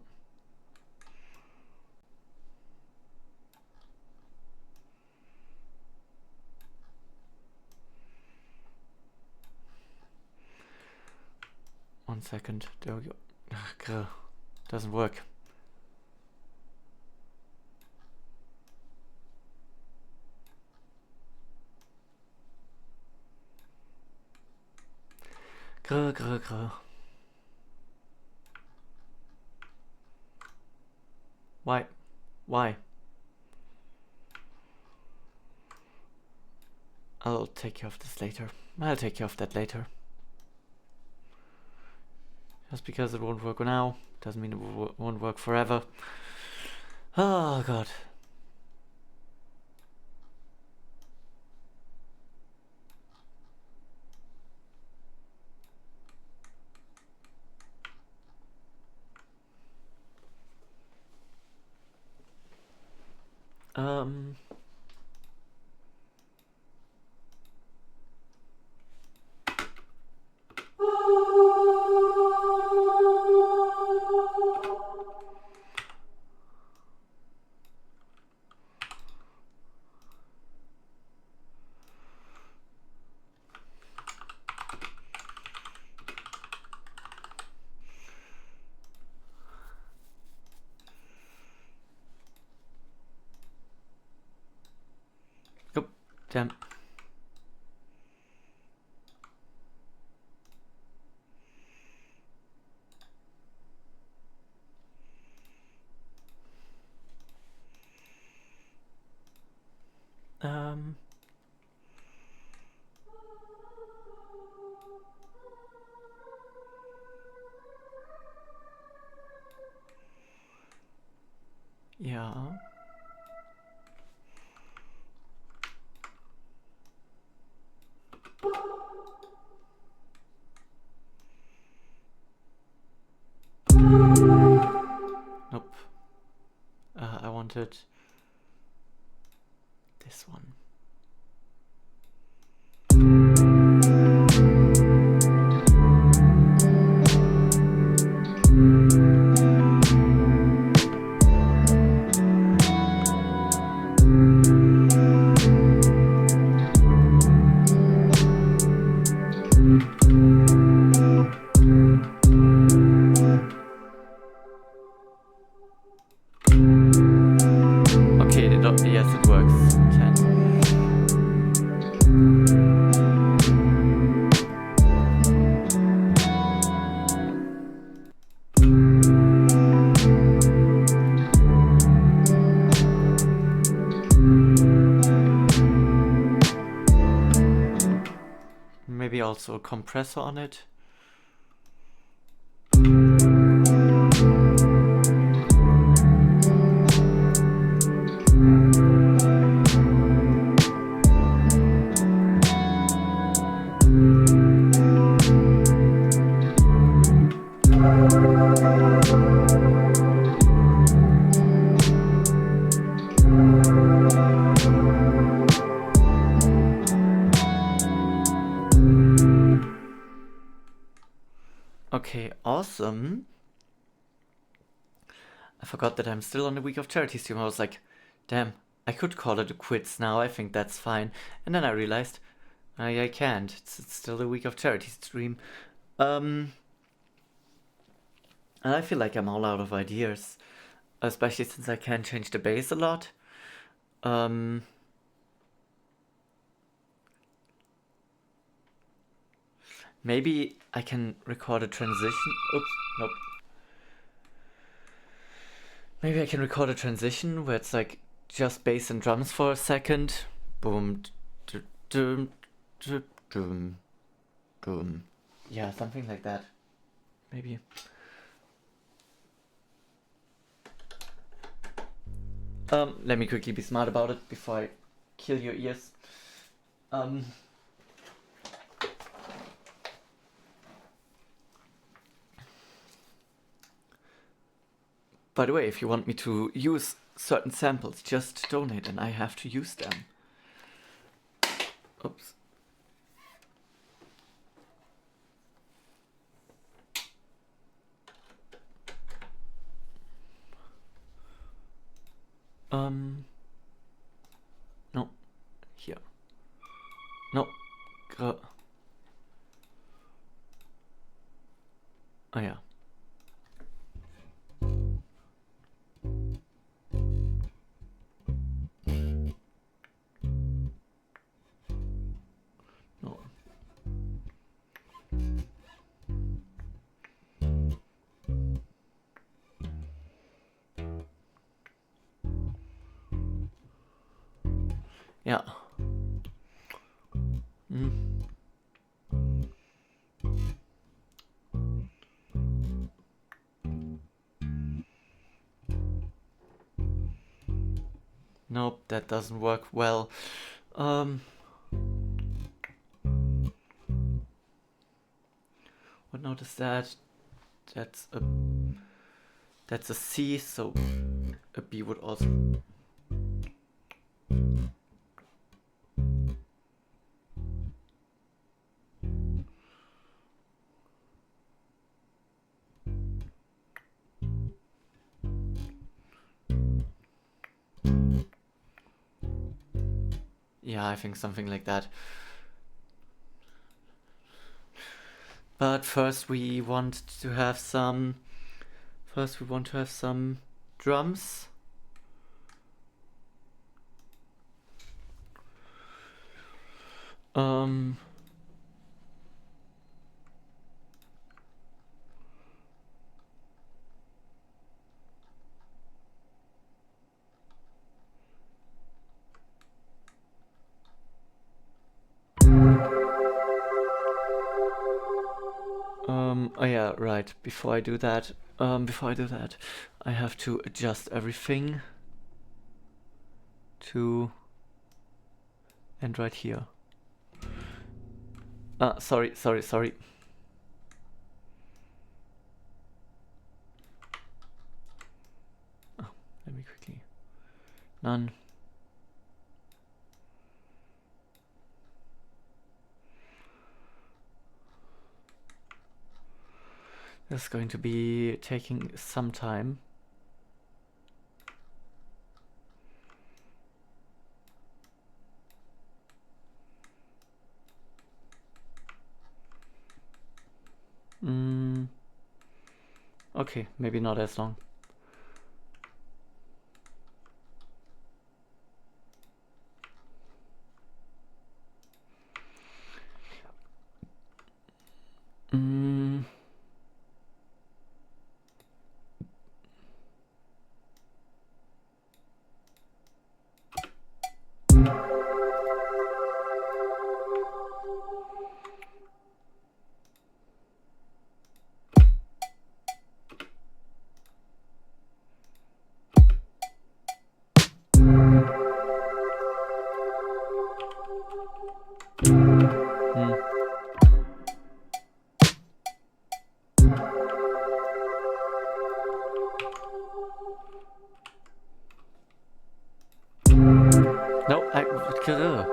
[SPEAKER 1] One second. There we go. Ugh, doesn't work. Grr. Why? Why? I'll take care of this later. I'll take care of that later. Just because it won't work now doesn't mean it won't work forever. Oh god. Damn. Ja. Nope. I wanted this one. Yes, it works. 10. Maybe also a compressor on it. Okay, awesome. I forgot that I'm still on the Week of Charity stream. I was like, damn, I could call it a quits now. I think that's fine. And then I realized I can't. It's still the Week of Charity stream. And I feel like I'm all out of ideas, especially since I can't change the bass a lot. Maybe I can record a transition. Oops, nope. Maybe I can record a transition where it's like just bass and drums for a second. Boom, doom, doom, doom. Yeah, something like that. Maybe. Let me quickly be smart about it before I kill your ears. By the way, if you want me to use certain samples, just donate and I have to use them. Oops. No. Here. No. Oh ja. No. Ja. Nope, that doesn't work well. What note is that? That's a C, so a B would also. Yeah, I think something like that. But first we want to have some drums. Um, oh yeah, right. Before I do that, I have to adjust everything to end right here. Sorry. Oh, let me quickly. None. This is going to be taking some time. Okay, maybe not as long. No,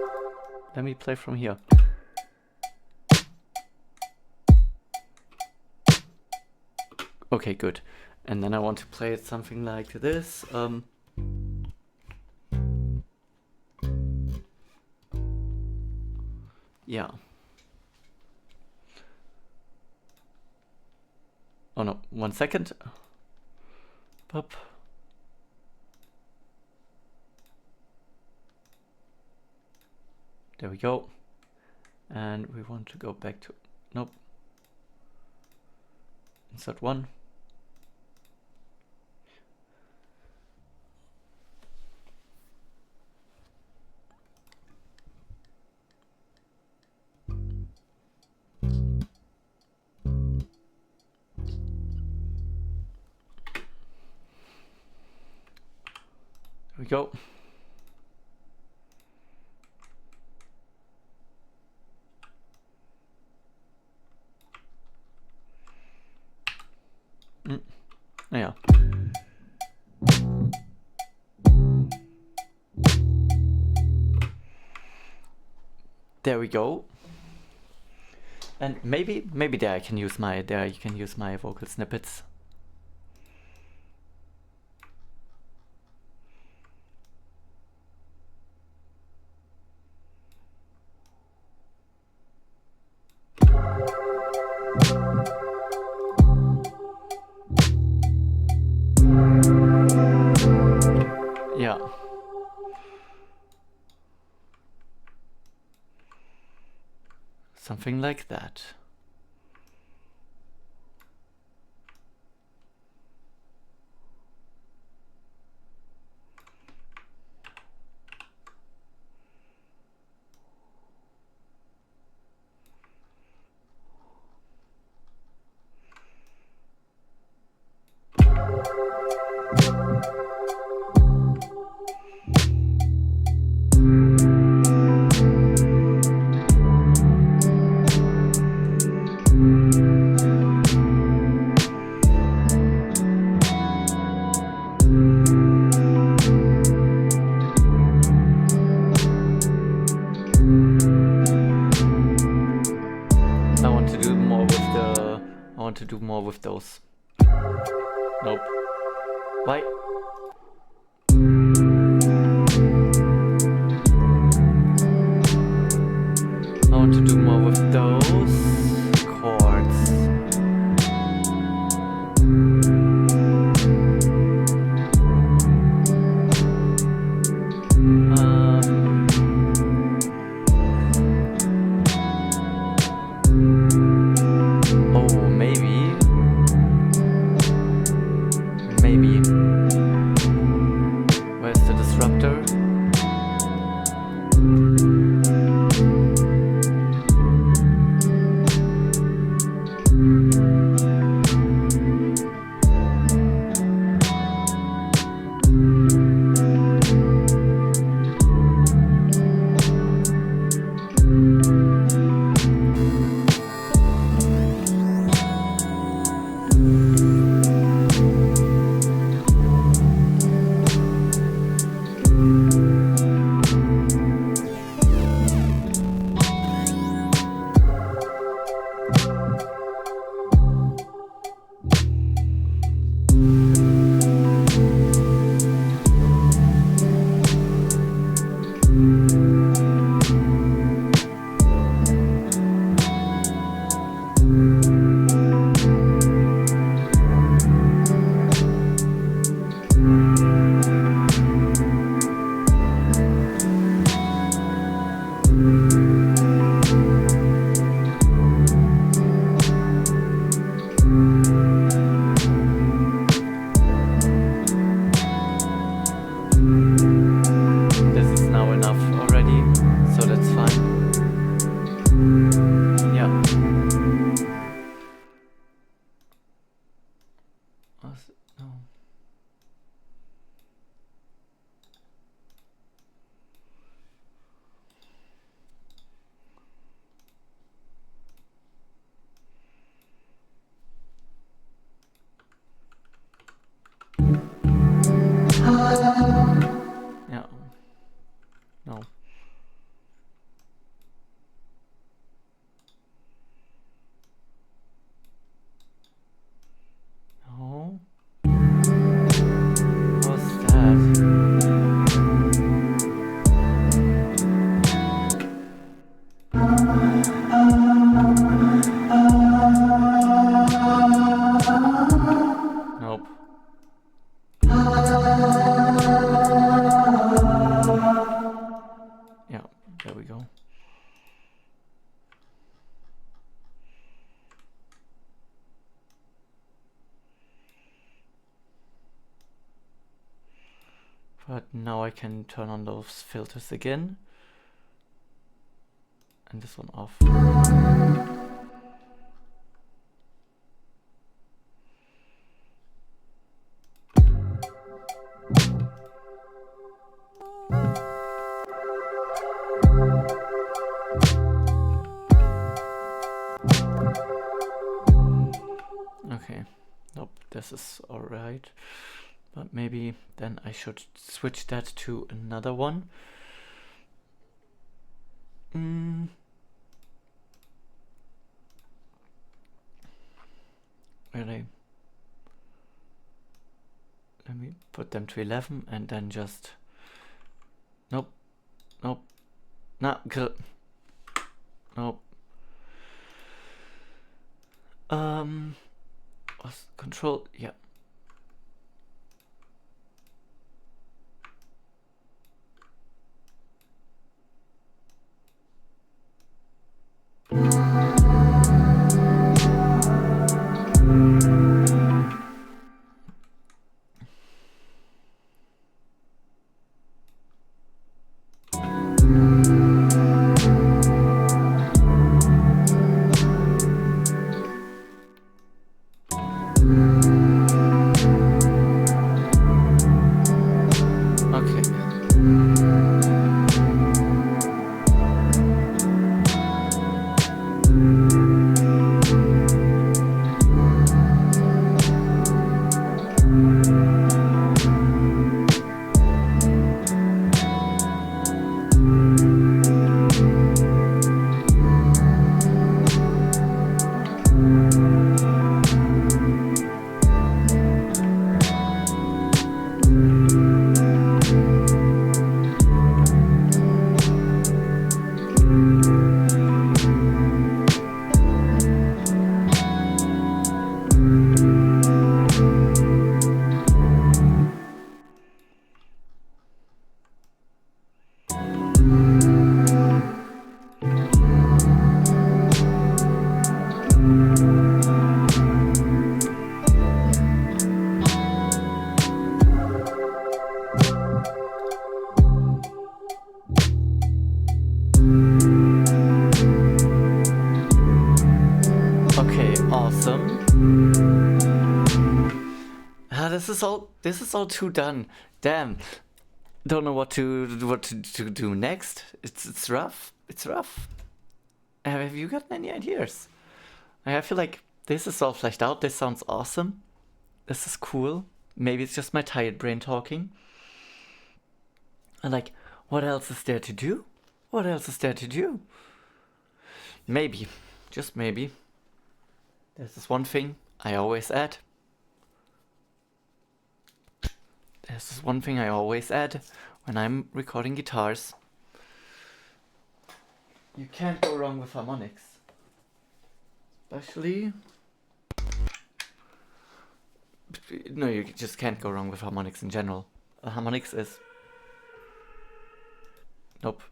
[SPEAKER 1] let me play from here. Okay, good. And then I want to play it something like this. Yeah. Oh no, 1 second. Pop. There we go. And we want to go back to, nope. Insert 1. There we go. Yeah. There we go. And maybe there you can use my vocal snippets. Yeah. Something like that. To do more with those. Nope. Why? I want to do more with those chords. now I can turn on those filters again. And this one off. Okay, nope, this is alright. But maybe then I should switch that to another one. Really? Let me put them to 11 and then just... Nope. Nope. No, nope. Was control? Yeah. This is all too done. Damn. Don't know what to do next. It's rough. It's rough. Have you got any ideas? I feel like this is all fleshed out. This sounds awesome. This is cool. Maybe it's just my tired brain talking. And like, what else is there to do? What else is there to do? Maybe, just maybe, there's this one thing I always add. There's this one thing I always add when I'm recording guitars. You can't go wrong with harmonics. Especially... No, you just can't go wrong with harmonics in general. Harmonics is... Nope.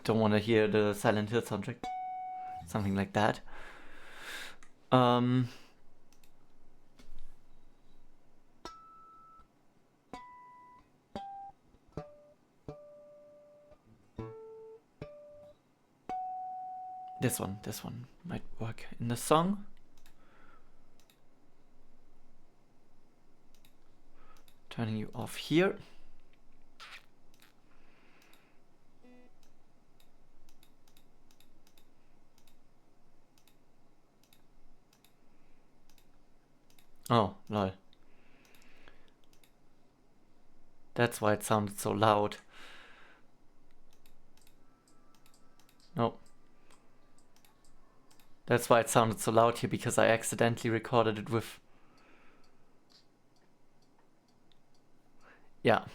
[SPEAKER 1] Don't want to hear the Silent Hill soundtrack. Something like that. This one might work in the song. Turning you off here. Oh, lol. That's why it sounded so loud. No. That's why it sounded so loud here, because I accidentally recorded it with... Yeah.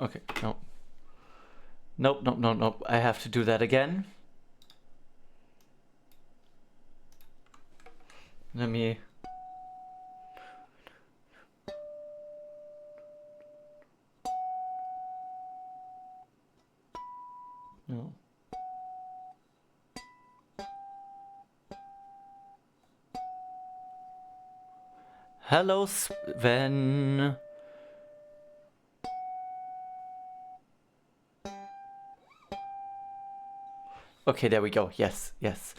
[SPEAKER 1] Okay, no. Nope, nope, nope, nope. I have to do that again. Let me... No. Hello, Sven. Okay, there we go. Yes, yes.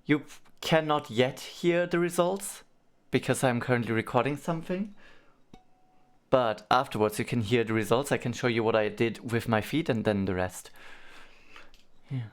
[SPEAKER 1] You cannot yet hear the results because I'm currently recording something. But afterwards you can hear the results. I can show you what I did with my feet and then the rest. Yeah.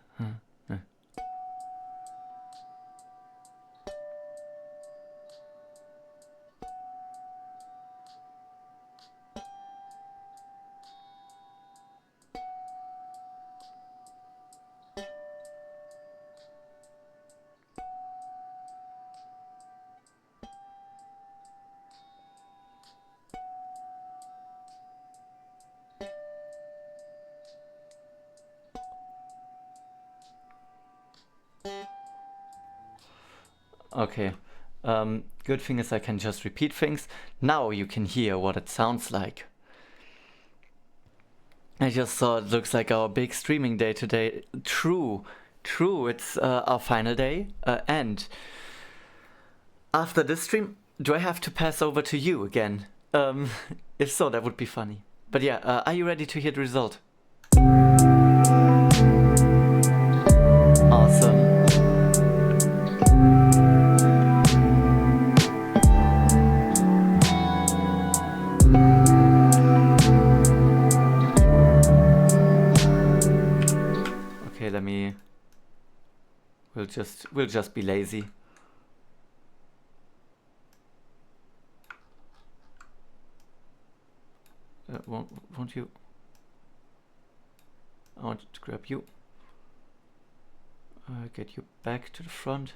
[SPEAKER 1] Okay. Good thing is I can just repeat things. Now you can hear what it sounds like. I just saw it looks like our big streaming day today. True, it's our final day. And after this stream, do I have to pass over to you again? If so, that would be funny. But yeah, are you ready to hear the result? Awesome. Okay, let me... We'll just be lazy. Won't you? I want to grab you. Get you back to the front.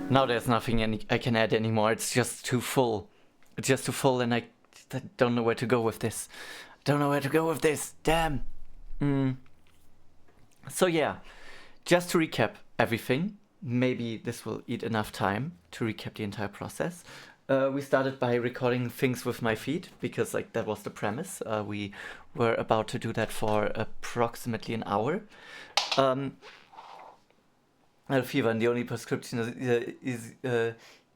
[SPEAKER 1] Now there's nothing I can add anymore. It's just too full. It's just too full and I don't know where to go with this. Damn. So yeah, just to recap everything. Maybe this will eat enough time to recap the entire process. We started by recording things with my feet because like that was the premise. We were about to do that for approximately an hour. Fever, and the only prescription is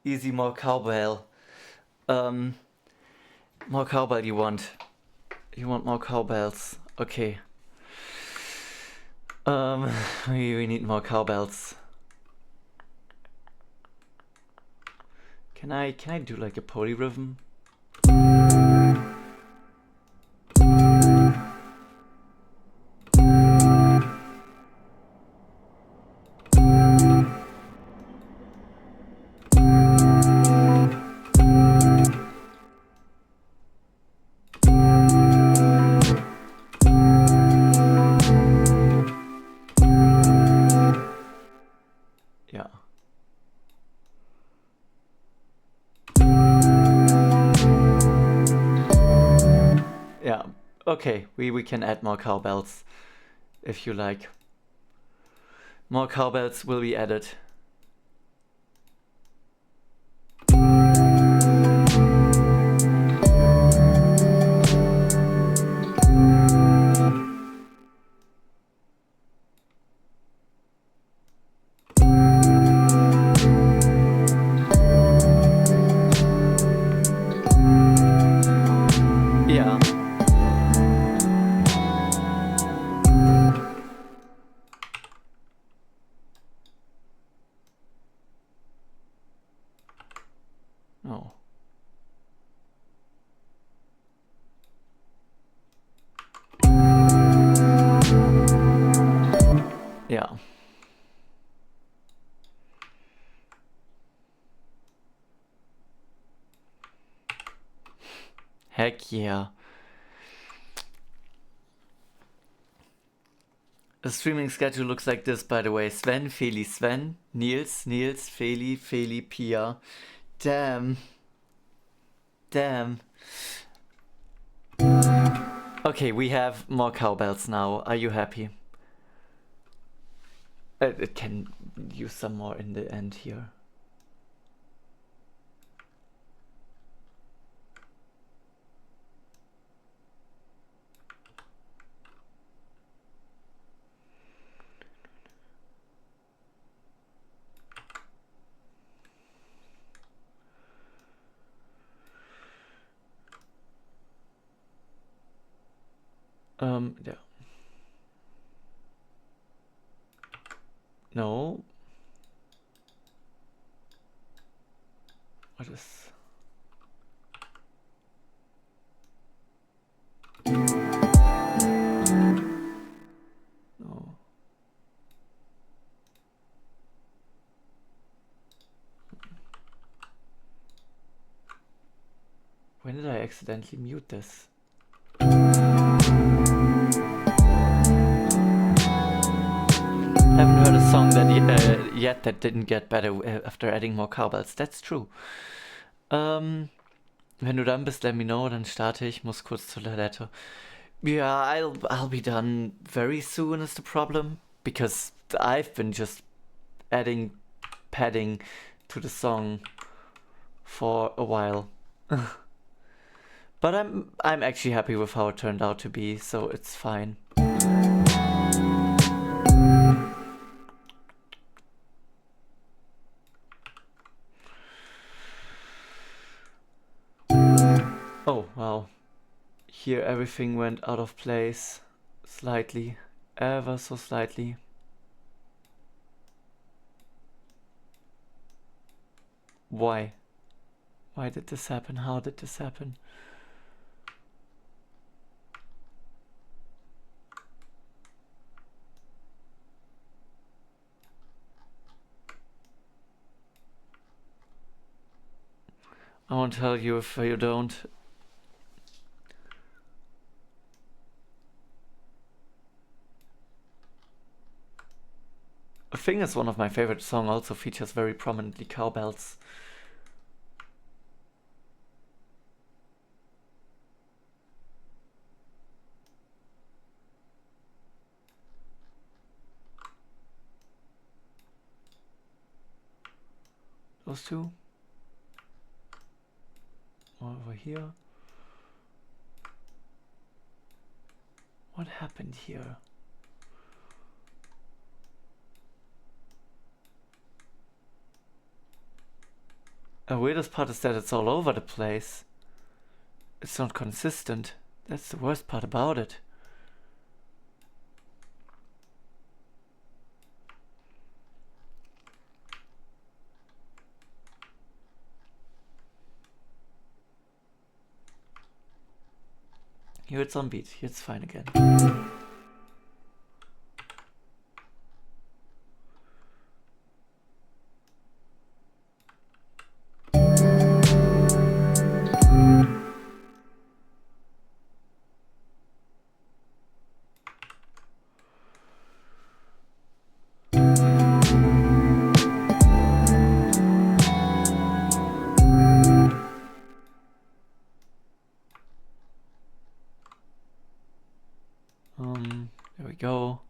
[SPEAKER 1] easy more cowbell. More cowbell you want. You want more cowbells. Okay. Um, we need more cowbells. Can I do like a polyrhythm? Yeah. Yeah, okay, we can add more cowbells if you like. More cowbells will be added. Yeah. Oh. Yeah. Heck yeah. The streaming schedule looks like this, by the way. Sven, Feli, Sven, Niels, Feli, Feli, Pia. Damn. Damn. Okay, we have more cowbells now. Are you happy? It can use some more in the end here. Yeah. No. What is... No. When did I accidentally mute this? Haven't heard a song that yet that didn't get better after adding more cowbells. That's true. Wenn du done bist, let me know, dann starte ich. Muss kurz zur Toilette. Yeah, I'll be done very soon is the problem, because I've been just adding padding to the song for a while. But I'm actually happy with how it turned out to be, so it's fine. Oh, wow. Here everything went out of place slightly, ever so slightly. Why? Why did this happen? How did this happen? I won't tell you if you don't. A Thing is one of my favorite songs, also features very prominently cowbells. Those two. Over here. What happened here? The weirdest part is that it's all over the place. It's not consistent. That's the worst part about it. Here it's on beat. Here it's fine again. There we go.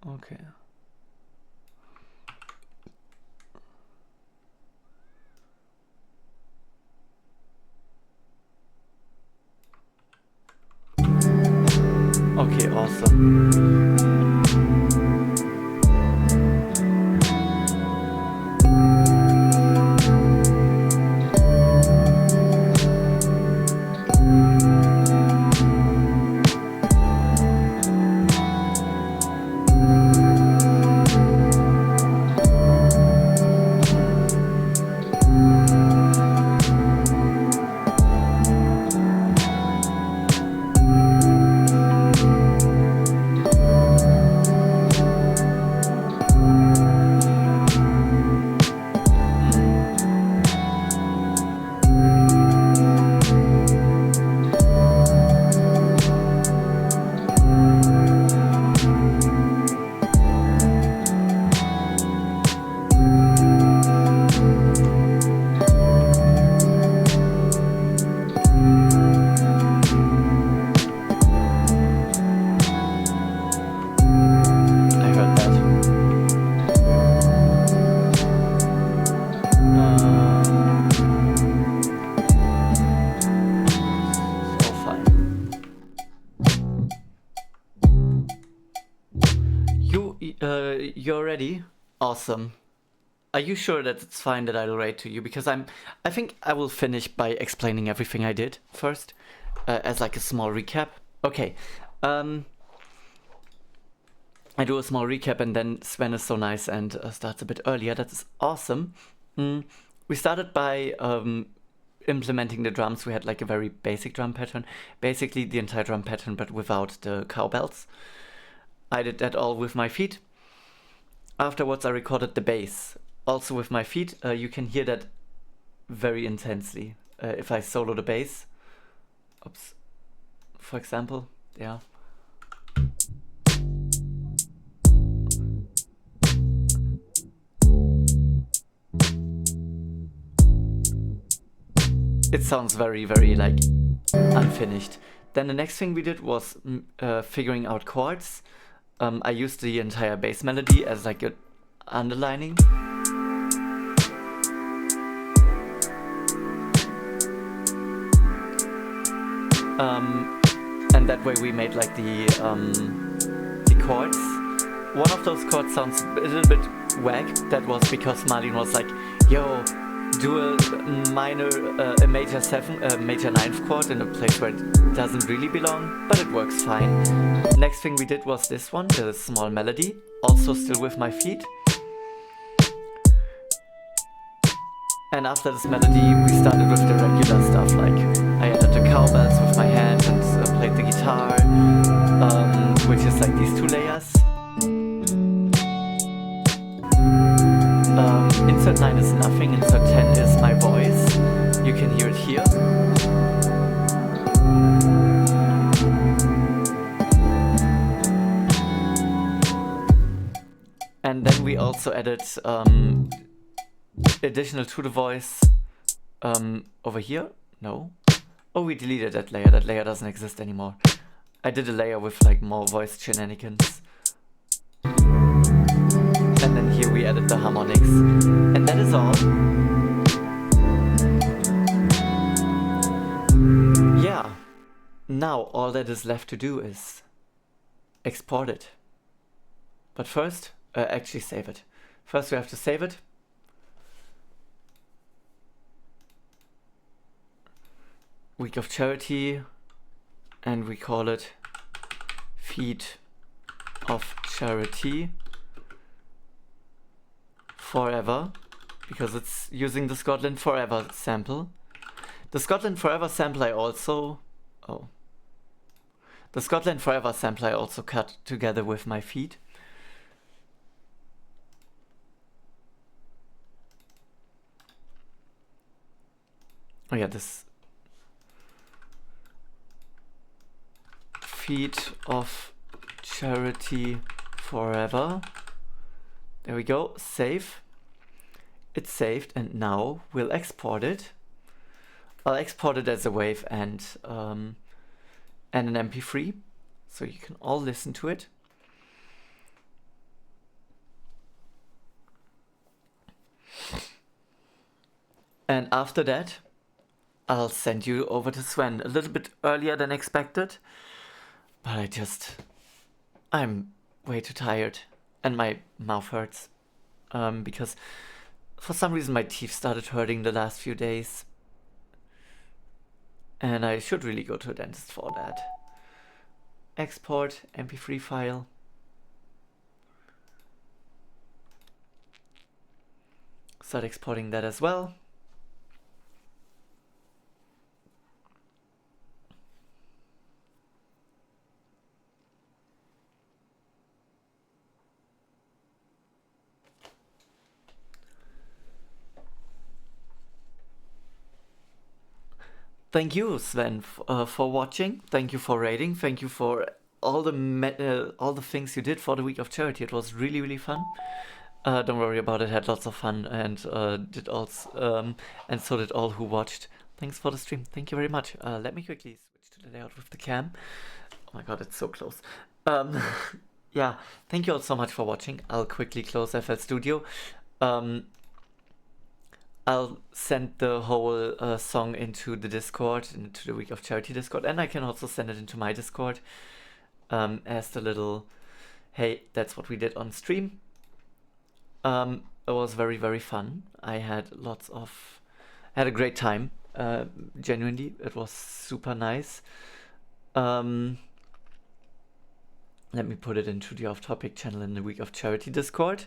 [SPEAKER 1] Okay. Okay, awesome. You're ready? Awesome. Are you sure that it's fine that I'll write to you? Because I think I will finish by explaining everything I did first, as like a small recap. Okay. I do a small recap and then Sven is so nice and starts a bit earlier. That is awesome. We started by implementing the drums. We had like a very basic drum pattern. Basically the entire drum pattern, but without the cowbells. I did that all with my feet. Afterwards I recorded the bass, also with my feet. You can hear that very intensely if I solo the bass. Oops. For example, yeah. It sounds very, very like unfinished. Then the next thing we did was figuring out chords. I used the entire bass melody as like an underlining. And that way we made like the chords. One of those chords sounds a little bit whack. That was because Marlin was like, yo, do a minor, a major 7, major 9th chord in a place where it doesn't really belong, but it works fine. Next thing we did was this one, the small melody, also still with my feet. And after this melody, we started with the regular stuff, like I added the cowbells with my hand and played the guitar, which is like these 2 layers. Insert 9 is nothing, insert 10 is my voice. You can hear it here. And then we also added additional to the voice over here. No. Oh, we deleted that layer. That layer doesn't exist anymore. I did a layer with like more voice shenanigans. And and then here we added the harmonics. And that is all. Yeah, now all that is left to do is export it. But first, actually save it. First we have to save it. Week of Charity, and we call it Feet of Charity Forever, because it's using the Scotland Forever sample. The Scotland Forever sample I also... Oh. The Scotland Forever sample I also cut together with my feet. Oh yeah, this... Feet of Charity Forever. There we go, save. It's saved, and now we'll export it. I'll export it as a WAV and an MP3, so you can all listen to it. And after that, I'll send you over to Sven a little bit earlier than expected. But I'm way too tired and my mouth hurts because for some reason my teeth started hurting the last few days. And I should really go to a dentist for that. Export MP3 file. Start exporting that as well. Thank you, Sven, for watching. Thank you for rating. Thank you for all the things you did for the Week of Charity. It was really, really fun. Don't worry about it. Had lots of fun and did also and so did all who watched. Thanks for the stream. Thank you very much. Let me quickly switch to the layout with the cam. Oh my god, it's so close. Yeah, thank you all so much for watching. I'll quickly close FL Studio. I'll send the whole song into the Discord, into the Week of Charity Discord, and I can also send it into my Discord as the little, hey, that's what we did on stream. It was very, very fun. I had had a great time, genuinely. It was super nice. Let me put it into the off-topic channel in the Week of Charity Discord.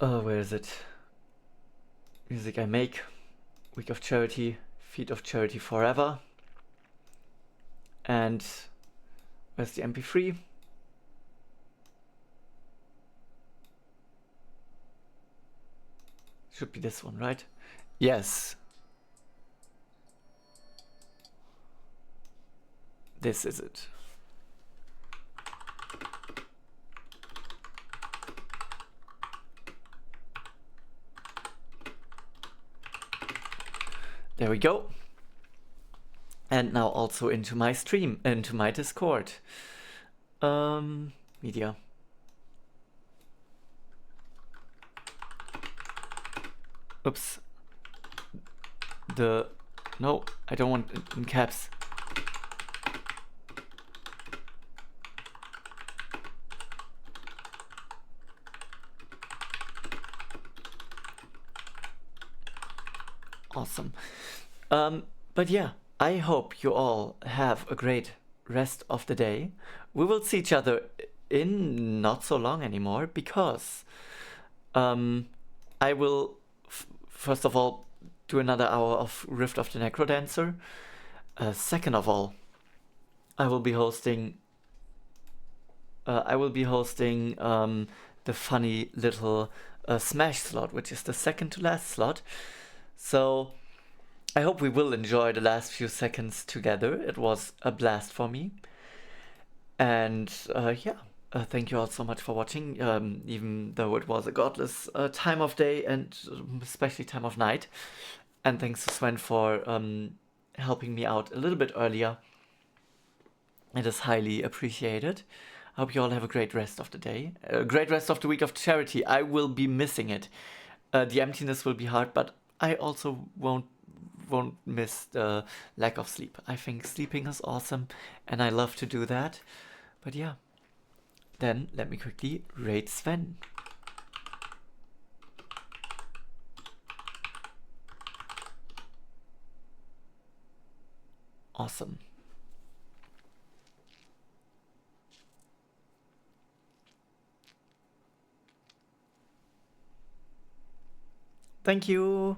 [SPEAKER 1] Where is it? Music I make, Week of Charity, Feet of Charity Forever. And where's the MP3? Should be this one, right? Yes. This is it. There we go. And now also into my stream, into my Discord. Media. Oops. No, I don't want it in caps. Awesome. But yeah, I hope you all have a great rest of the day. We will see each other in not so long anymore, because I will first of all do another hour of Rift of the Necrodancer. Second of all, I will be hosting the funny little Smash slot, which is the second to last slot. So I hope we will enjoy the last few seconds together. It was a blast for me. And yeah, thank you all so much for watching, even though it was a godless time of day and especially time of night. And thanks to Sven for helping me out a little bit earlier. It is highly appreciated. I hope you all have a great rest of the day, a great rest of the week of charity. I will be missing it. The emptiness will be hard, but I also won't miss the lack of sleep. I think sleeping is awesome, and I love to do that. But yeah, then let me quickly rate Sven. Awesome. Thank you.